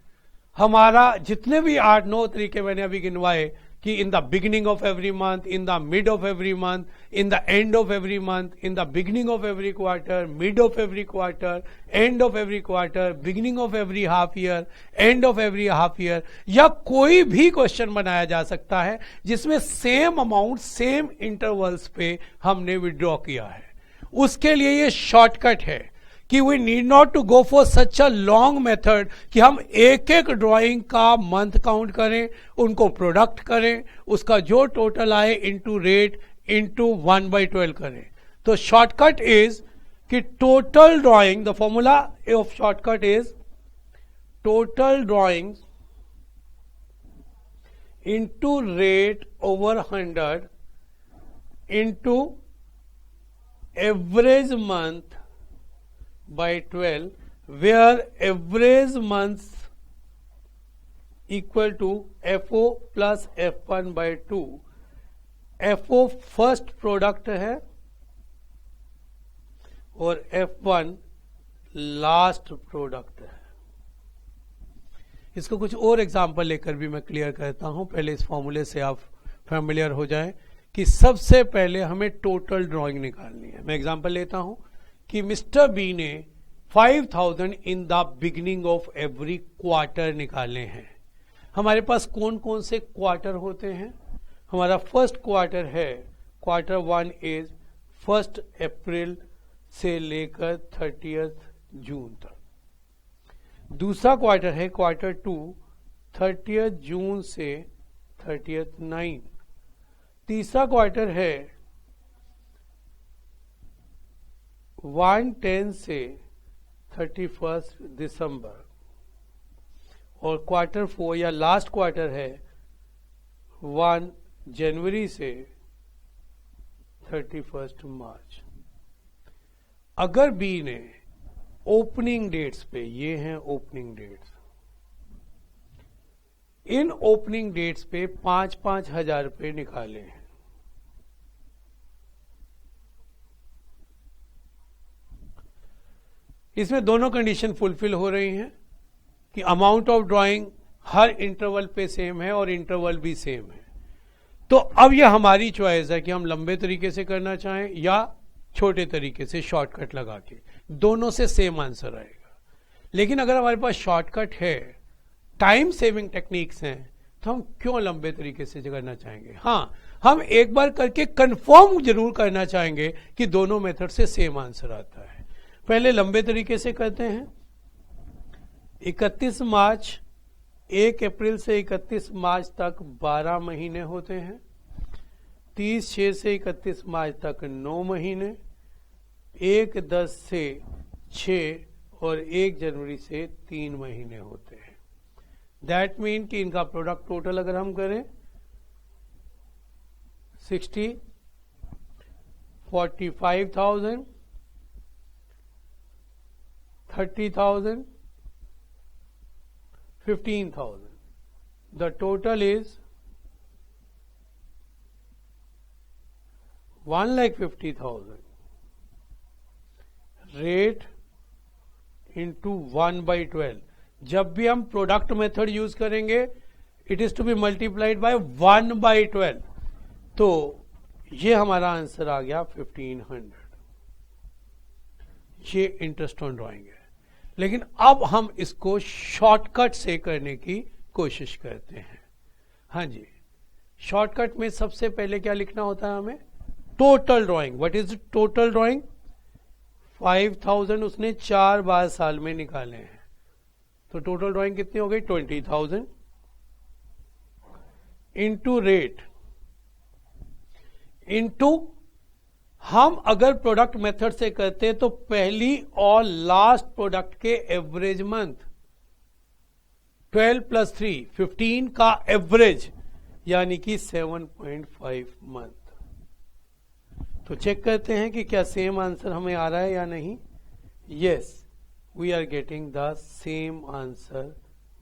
हमारा जितने भी 8-9 तरीके मैंने अभी गिनवाए कि in the beginning of every month, in the mid of every month, in the end of every month, in the beginning of every quarter, mid of every quarter, end of every quarter, beginning of every half year, end of every half year, या कोई भी question बनाया जा सकता है जिसमें same amount same intervals पे हमने विड्रॉ किया है। उसके लिए ये शॉर्टकट है कि we need not to go for such a long method कि हम एक एक ड्राइंग का मंथ काउंट करें, उनको प्रोडक्ट करें, उसका जो टोटल आए इनटू रेट इनटू 1/12 करें। तो शॉर्टकट इज कि total drawing, the formula of shortcut is total drawing into rate over 100 into average month by 12, where average months equal to FO plus F1 by 2. FO first product है और F1 last product है। इसको कुछ और example लेकर भी मैं clear करता हूं, पहले इस फॉर्मूले से आप फैमिलियर हो जाएं कि सबसे पहले हमें टोटल ड्राइंग निकालनी है। मैं एग्जांपल लेता हूं कि मिस्टर बी ने 5000 इन the beginning of every quarter निकाले हैं। हमारे पास कौन कौन से क्वार्टर होते हैं, हमारा फर्स्ट क्वार्टर है, क्वार्टर 1 इज 1 अप्रैल से लेकर 30 जून तक। दूसरा क्वार्टर है क्वार्टर 2 30 जून से 30/9। तीसरा क्वार्टर है 1/10 से 31 दिसंबर, और क्वार्टर 4 या लास्ट क्वार्टर है 1 जनवरी से 31 मार्च। अगर बी ने ओपनिंग डेट्स पे, ये हैं ओपनिंग डेट्स, इन ओपनिंग डेट्स पे 5-5 हजार रुपये निकाले हैं, इसमें दोनों कंडीशन फुलफिल हो रही हैं कि amount of drawing her interval पे सेम है और इंटरवल भी सेम है। तो अब यह हमारी चॉइस है कि हम लंबे तरीके से करना चाहें या छोटे तरीके से शॉर्टकट लगा के, दोनों से सेम आंसर आएगा। लेकिन अगर हमारे पास शॉर्टकट है, टाइम सेविंग टेक्निक्स हैं, तो हम क्यों लंबे तरीके से करना चाहेंगे। हाँ, हम एक बार करके कंफर्म जरूर करना चाहेंगे कि दोनों मेथड से सेम आंसर आता है। पहले लंबे तरीके से करते हैं। 31 मार्च 1 अप्रैल से 31 मार्च तक 12 महीने होते हैं, 30/6 से 31 मार्च तक 9 महीने, 1/10 से 6 और 1 जनवरी से 3 महीने होते हैं। दैट मीन कि इनका प्रोडक्ट टोटल अगर हम करें 60, 45,000, 30,000, 15,000. The total is 1,50,000. Rate into 1/12. जब भी हम प्रोडक्ट मेथड यूज करेंगे it is to be multiplied by 1/12. तो ये हमारा आंसर आ गया 1500. ये इंटरेस्ट ऑन ड्राइंग है, लेकिन अब हम इसको शॉर्टकट से करने की कोशिश करते हैं. हाँ जी, शॉर्टकट में सबसे पहले क्या लिखना होता है हमें? Total drawing. What is total drawing? 5,000 उसने 4 बार साल में निकाले हैं, तो टोटल ड्राइंग कितनी हो गई? 20,000 इंटू रेट इंटू, हम अगर प्रोडक्ट मेथड से करते हैं तो पहली और लास्ट प्रोडक्ट के एवरेज मंथ, 12 + 3 15 का एवरेज, यानी कि 7.5 मंथ. तो चेक करते हैं कि क्या सेम आंसर हमें आ रहा है या नहीं. Yes, we are getting the same answer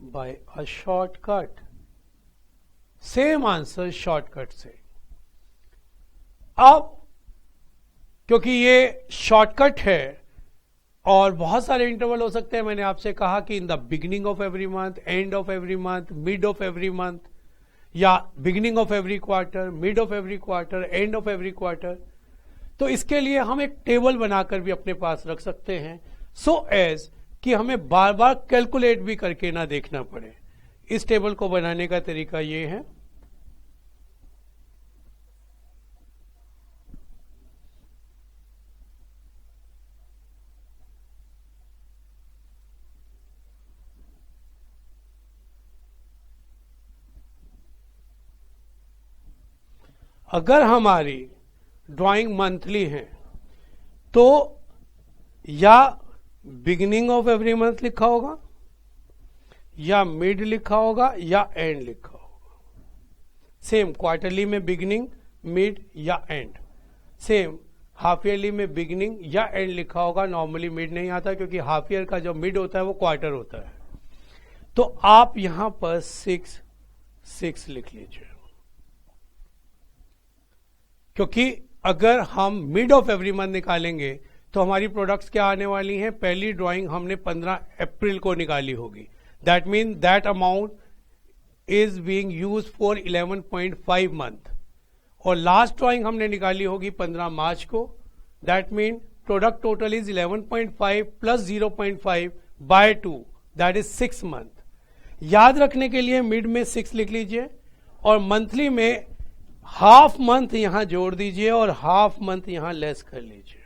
by a shortcut. Same answer shortcut से. अब क्योंकि ये शॉर्टकट है और बहुत सारे इंटरवल हो सकते हैं, मैंने आपसे कहा कि in the beginning of every month, end of every month, mid of every month, या beginning of every quarter, mid of every quarter, end of every quarter. तो इसके लिए हम एक टेबल बनाकर भी अपने पास रख सकते हैं, सो एज कि हमें बार बार कैलकुलेट भी करके ना देखना पड़े. इस टेबल को बनाने का तरीका ये है. अगर हमारी ड्राइंग मंथली है तो या बिगिनिंग ऑफ एवरी मंथ लिखा होगा, या मिड लिखा होगा, या एंड लिखा होगा. सेम क्वार्टरली में बिगिनिंग, मिड या एंड. सेम हाफ ईयरली में बिगिनिंग या एंड लिखा होगा. नॉर्मली मिड नहीं आता क्योंकि हाफ ईयर का जो मिड होता है वो क्वार्टर होता है. तो आप यहां पर 6 लिख लीजिए, क्योंकि अगर हम मिड ऑफ एवरी मंथ निकालेंगे तो हमारी प्रोडक्ट्स क्या आने वाली हैं? पहली ड्राइंग हमने 15 अप्रैल को निकाली होगी. That mean that amount is being used for 11.5 month. और लास्ट ड्राइंग हमने निकाली होगी 15 मार्च को. That mean product total is 11.5 + 0.5 / 2, that is 6 month. याद रखने के लिए मिड में 6 लिख लीजिए और मंथली में हाफ मंथ यहां जोड़ दीजिए और हाफ मंथ यहां लेस कर लीजिए.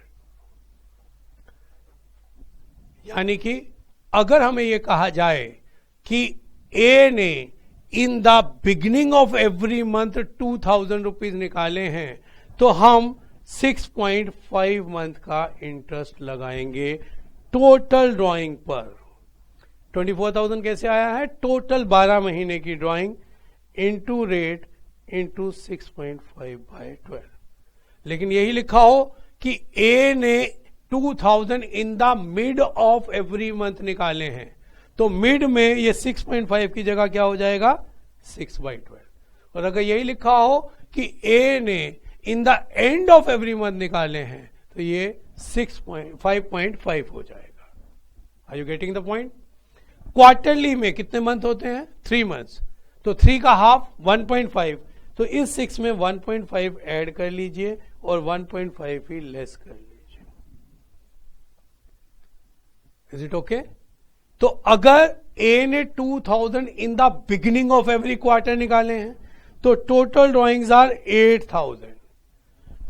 यानी कि अगर हमें यह कहा जाए कि ए ने in the beginning of every month 2,000 rupees निकाले हैं, तो हम 6.5 मंथ का इंटरेस्ट लगाएंगे टोटल ड्राइंग पर. 24,000 कैसे आया है? टोटल 12 महीने की ड्राइंग इंटू रेट इंटू 6.5/12. लेकिन यही लिखा हो कि ए ने 2,000 इन the mid of every month निकाले हैं, तो मिड में ये 6.5 की जगह क्या हो जाएगा? 6/12. और अगर यही लिखा हो कि ए ने in the end of every month निकाले हैं, तो ये 5.5 हो जाएगा. Are you getting the point? Quarterly में कितने मंथ होते हैं? 3 मंथ्स. तो 3 का हाफ 1.5. तो इस 6 में 1.5 ऐड कर लीजिए और 1.5 ही लेस कर लीजिए. Is it okay? तो अगर ए ने 2,000 इन the beginning of every quarter निकाले हैं, तो टोटल ड्राइंग्स आर 8,000.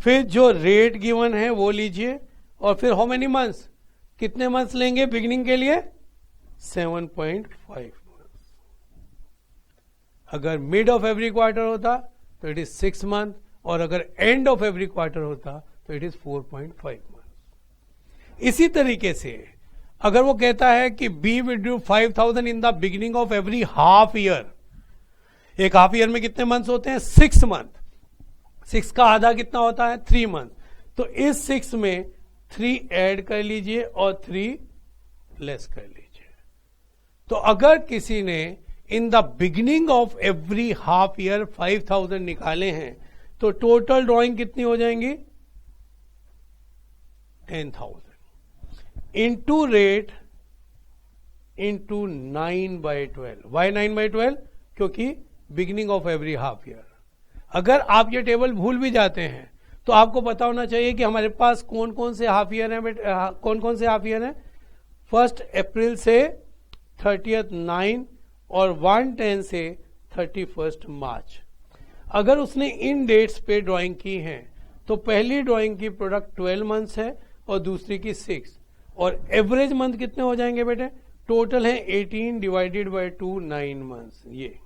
फिर जो रेट गिवन है वो लीजिए और फिर हाउ मेनी मंथ्स, कितने मंथ्स लेंगे बिगिनिंग के लिए? 7.5 मंथ्स. अगर मिड ऑफ एवरी क्वार्टर होता तो इट इज 6 मंथ, और अगर एंड ऑफ एवरी क्वार्टर होता तो इट इज 4.5 मंथ। इसी तरीके से अगर वो कहता है कि B withdrew 5,000 in the beginning of every half year, एक हाफ ईयर में कितने मंथ्स होते हैं? 6 मंथ। 6 का आधा कितना होता है? 3 मंथ। तो इस 6 में 3 ऐड कर लीजिए और 3 लेस कर लीजिए। तो अगर किसी ने in the beginning of every half year 5,000 निकाले हैं तो टोटल ड्राइंग कितनी हो जाएंगी? 10,000 इंटू रेट इंटू 9/12। वाई 9/12? क्योंकि beginning of every half year. अगर आप ये टेबल भूल भी जाते हैं तो आपको पता होना चाहिए कि हमारे पास कौन कौन से हाफ ईयर हैं। कौन कौन से हाफ ईयर हैं? 1 अप्रैल से 30th 9 और 110 से 31 मार्च। अगर उसने इन डेट्स पे ड्राइंग की है तो पहली ड्राइंग की प्रोडक्ट 12 मंथ्स है और दूसरी की 6, और एवरेज मंथ कितने हो जाएंगे बेटे? टोटल है 18 डिवाइडेड बाय 2, 9 मंथ्स। ये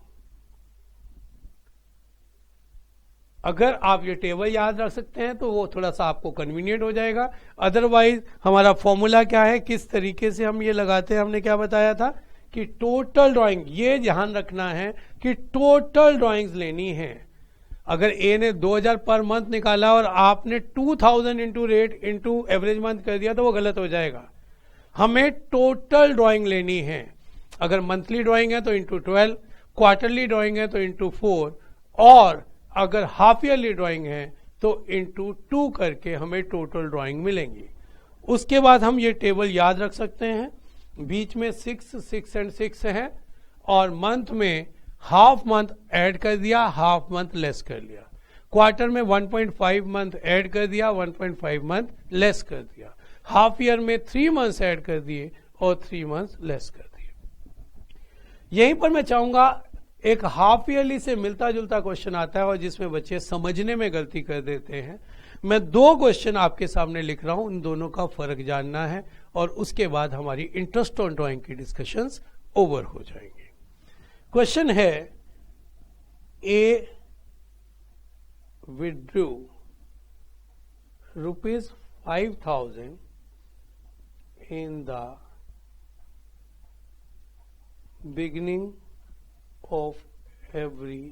अगर आप ये टेबल याद रख सकते हैं तो वो थोड़ा सा आपको कन्वीनियंट हो जाएगा। अदरवाइज हमारा फॉर्मूला क्या है, किस तरीके से हम ये लगाते हैं, हमने क्या बताया था कि टोटल ड्राइंग, ये ध्यान रखना है कि टोटल ड्राइंग्स लेनी है। अगर ए ने 2,000 पर मंथ निकाला और आपने 2,000 into rate into average month कर दिया तो वो गलत हो जाएगा। हमें टोटल ड्राइंग लेनी है। अगर मंथली ड्राइंग है तो इंटू 12, क्वार्टरली ड्राइंग है तो इंटू 4, और अगर हाफ ईयरली ड्राइंग है तो इंटू 2 करके हमें टोटल ड्राइंग मिलेंगी। उसके बाद हम ये टेबल याद रख सकते हैं। बीच में 6, 6 एंड 6 है, और मंथ में हाफ मंथ ऐड कर दिया, हाफ मंथ लेस कर लिया। क्वार्टर में 1.5 मंथ ऐड कर दिया, 1.5 मंथ लेस कर दिया। हाफ ईयर में 3 मंथ्स ऐड कर दिए और 3 मंथ्स लेस कर दिए। यहीं पर मैं चाहूंगा, एक हाफ ईयरली से मिलता जुलता क्वेश्चन आता है और जिसमें बच्चे समझने में गलती कर देते हैं। मैं 2 क्वेश्चन आपके सामने लिख रहा हूं, इन दोनों का फर्क जानना है और उसके बाद हमारी इंटरेस्ट ऑन ड्राइंग की डिस्कशंस ओवर हो जाएंगे। क्वेश्चन है, ए withdrew ₹5,000 in the beginning of every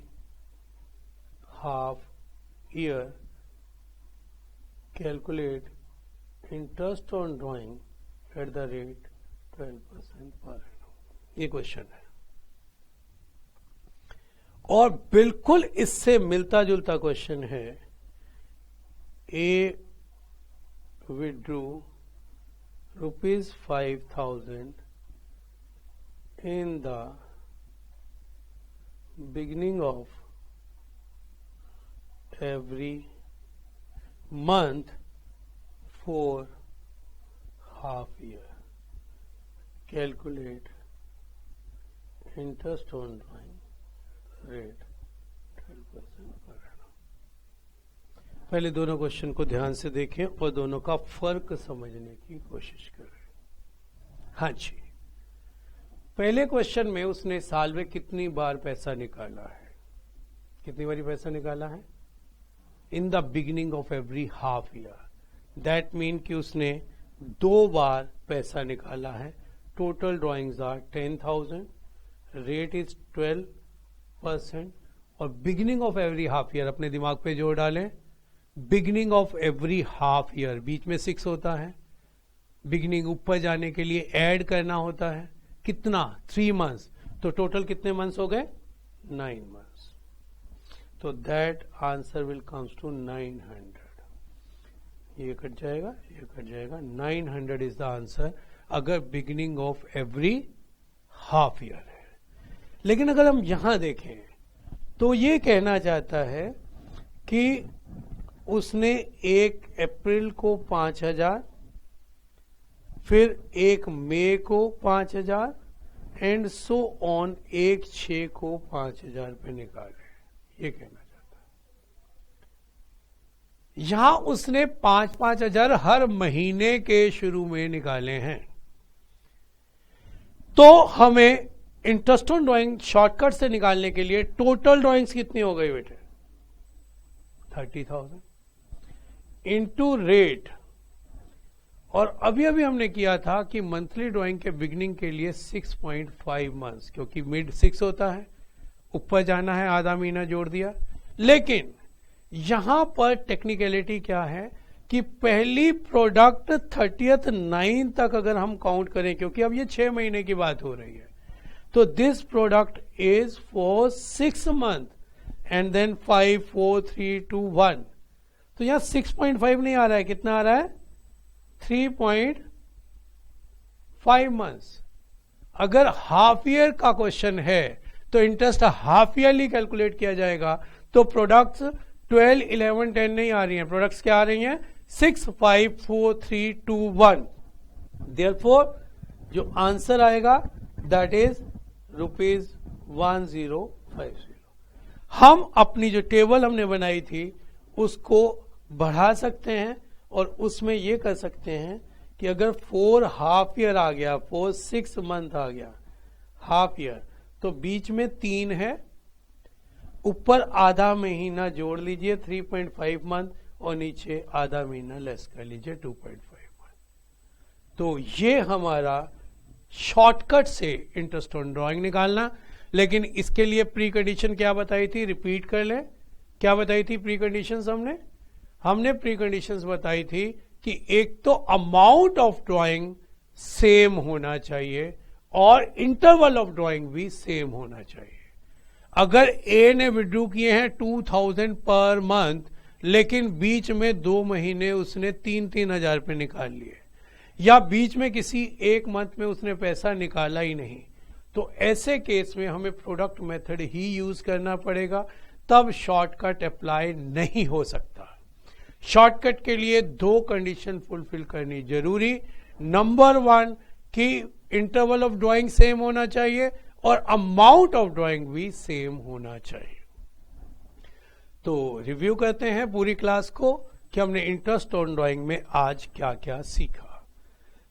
half year. Calculate interest on drawing at the rate 12% per annum. ये क्वेश्चन है और बिल्कुल इससे मिलता जुलता क्वेश्चन है। ए withdrew ₹5,000 in the beginning of every month for half year. Calculate interest on drawing rate 12% per annum. पहले दोनों क्वेश्चन को ध्यान से देखें और दोनों का फर्क समझने की कोशिश करें। हाँ जी, पहले क्वेश्चन में उसने साल में कितनी बार पैसा निकाला है? कितनी बारी पैसा निकाला है? In the beginning of every half year. That mean कि उसने 2 बार पैसा निकाला है। Total drawings are 10,000, rate is 12% और beginning of every half year अपने दिमाग पे जोड़ डालें। Beginning of every half year, बीच में 6 होता है। बिगिनिंग ऊपर जाने के लिए ऐड करना होता है। कितना? 3 मंथ्स। तो टोटल कितने मंथ्स हो गए? 9 मंथ्स। तो that answer will comes to 900। ये कट जाएगा, ये कट जाएगा। 900 इज द आंसर अगर beginning of every half year है। लेकिन अगर हम यहां देखें तो ये कहना चाहता है कि उसने 1 अप्रैल को 5,000, फिर 1 मई को 5,000 एंड सो ऑन 1/6 को 5,000 पे निकाले। ये कहना चाहता है। यहां उसने 5,000 हर महीने के शुरू में निकाले हैं। तो हमें इंटरेस्ट ऑन ड्राइंग शॉर्टकट से निकालने के लिए टोटल ड्राइंग्स कितनी हो गई बेटे? 30,000 इंटू रेट। और अभी अभी हमने किया था कि मंथली ड्राइंग के बिगनिंग के लिए 6.5 मंथ्स, क्योंकि मिड 6 होता है, ऊपर जाना है, आधा महीना जोड़ दिया। लेकिन यहां पर टेक्निकलिटी क्या है कि पहली प्रोडक्ट 30/9 तक अगर हम काउंट करें, क्योंकि अब ये 6 महीने की बात हो रही है, तो this product is for 6 month and then 5 4 3 2 1। तो यहां 6.5 नहीं आ रहा है, कितना आ रहा है? 3.5 मंथ्स। अगर हाफ ईयर का क्वेश्चन है तो इंटरेस्ट हाफ ईयरली कैलकुलेट किया जाएगा। तो प्रोडक्ट्स 12 11 10 नहीं आ रही हैं, प्रोडक्ट्स क्या आ रही हैं? 6 5 4 3 2 1। देयरफॉर जो आंसर आएगा दैट इज ₹1050। हम अपनी जो टेबल हमने बनाई थी उसको बढ़ा सकते हैं और उसमें ये कर सकते हैं कि अगर 4 हाफ ईयर आ गया, 4 6 मंथ आ गया हाफ ईयर, तो बीच में 3 है, ऊपर आधा महीना जोड़ लीजिए 3.5 मंथ और नीचे आधा महीना लेस कर लीजिए 2.5 मंथ। तो ये हमारा शॉर्टकट से इंटरेस्ट ऑन ड्राइंग निकालना। लेकिन इसके लिए प्री कंडीशन क्या बताई थी? रिपीट कर लें, क्या बताई थी प्री कंडीशंस? हमने प्री कंडीशंस बताई थी कि एक तो अमाउंट ऑफ ड्राइंग सेम होना चाहिए और इंटरवल ऑफ ड्राइंग भी सेम होना चाहिए। अगर ए ने विड्रू किए हैं 2000 पर मंथ, लेकिन बीच में 2 महीने उसने 3-3 हजार रुपये निकाल लिए, या बीच में किसी एक मंथ में उसने पैसा निकाला ही नहीं, तो ऐसे केस में हमें प्रोडक्ट मेथड ही यूज करना पड़ेगा, तब शॉर्टकट अप्लाई नहीं हो सकता। शॉर्टकट के लिए 2 कंडीशन फुलफिल करनी जरूरी। नंबर 1 कि इंटरवल ऑफ ड्राइंग सेम होना चाहिए और अमाउंट ऑफ ड्राइंग भी सेम होना चाहिए। तो रिव्यू करते हैं पूरी क्लास को कि हमने इंटरेस्ट ऑन ड्राइंग में आज क्या क्या सीखा।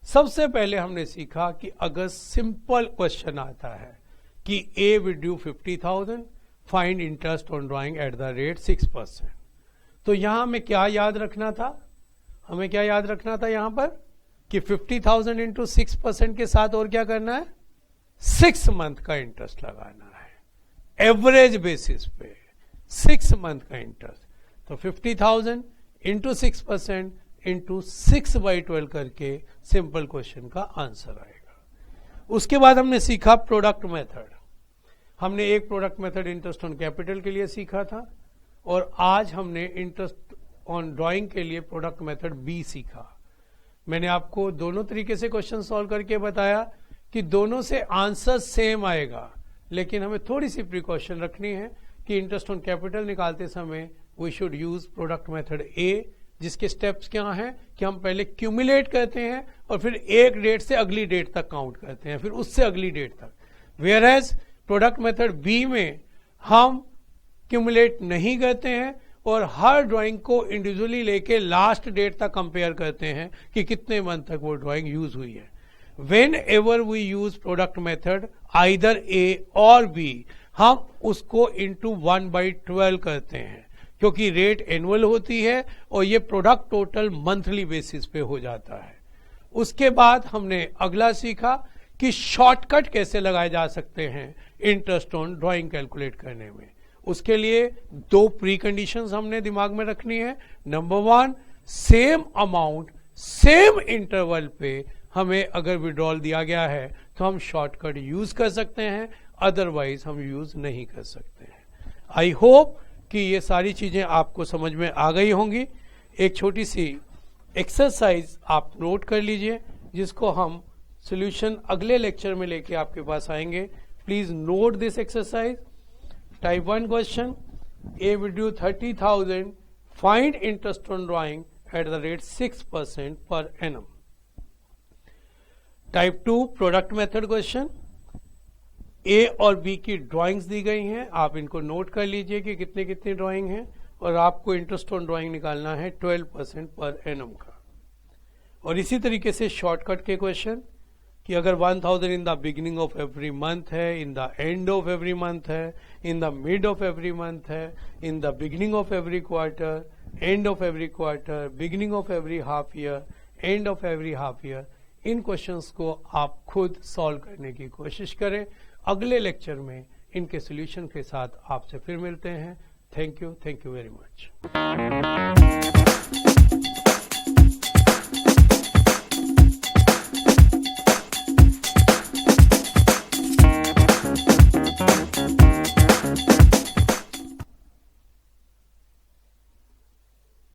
सबसे पहले हमने सीखा कि अगर सिंपल क्वेश्चन आता है कि A withdrew 50,000, find interest on drawing at the rate 6%, तो यहां हमें क्या याद रखना था? हमें क्या याद रखना था यहां पर कि 50,000 इंटू 6% के साथ और क्या करना है? 6 मंथ का इंटरेस्ट लगाना है, एवरेज बेसिस पे 6 मंथ का इंटरेस्ट। तो 50,000 इंटू 6% इंटू 6/12 करके सिंपल क्वेश्चन का आंसर आएगा। उसके बाद हमने सीखा प्रोडक्ट मेथड। हमने एक product method interest on capital के लिए सीखा था और आज हमने इंटरेस्ट ऑन ड्राइंग के लिए प्रोडक्ट मेथड बी सीखा। मैंने आपको दोनों तरीके से क्वेश्चन सॉल्व करके बताया कि दोनों से आंसर सेम आएगा, लेकिन हमें थोड़ी सी प्रिकॉशन रखनी है कि इंटरेस्ट ऑन कैपिटल निकालते समय we should use product method A, जिसके स्टेप्स क्या हैं कि हम पहले क्यूमुलेट करते हैं और फिर एक डेट से अगली डेट तक काउंट करते हैं, फिर उससे अगली डेट तक। Whereas product method B में हम क्यूमुलेट नहीं करते हैं और हर ड्राइंग को इंडिविजुअली लेके लास्ट डेट तक कंपेयर करते हैं कि कितने मंथ तक वो ड्राइंग यूज हुई है। Whenever we use product method either A और बी, हम उसको इंटू 1/12 करते हैं, क्योंकि रेट एनुअल होती है और ये प्रोडक्ट टोटल मंथली बेसिस पे हो जाता है। उसके बाद हमने अगला सीखा कि शॉर्टकट कैसे लगाए जा सकते हैं इंटरेस्ट ऑन ड्राइंग कैलकुलेट करने में। उसके लिए 2 प्री कंडीशंस हमने दिमाग में रखनी है। Number 1, same amount same interval पे हमें अगर विड्रॉल दिया गया है तो हम शॉर्टकट यूज कर सकते हैं, अदरवाइज हम यूज नहीं कर सकते हैं। आई होप कि ये सारी चीजें आपको समझ में आ गई होंगी। एक छोटी सी एक्सरसाइज आप नोट कर लीजिए, जिसको हम सॉल्यूशन अगले लेक्चर में लेके आपके पास आएंगे। Please note this exercise. Type 1 question, A withdrew 30,000, find interest on drawing at the rate 6% per annum. Type 2 product method question, A और बी की ड्राइंग्स दी गई हैं, आप इनको नोट कर लीजिए कि कितनी कितनी ड्राइंग है, और आपको इंटरेस्ट ऑन ड्राइंग निकालना है 12% पर एनम का। और इसी तरीके से शॉर्टकट के क्वेश्चन कि अगर 1000 in the beginning of every month है, in the end of every month है, in the mid of every month है, in the beginning of every quarter, end of every quarter, beginning of every half year, end of every half year, in questions को आप खुद solve करने की कोशिश करें। अगले लेक्चर में इनके सॉल्यूशन के साथ आपसे फिर मिलते हैं। Thank you very much.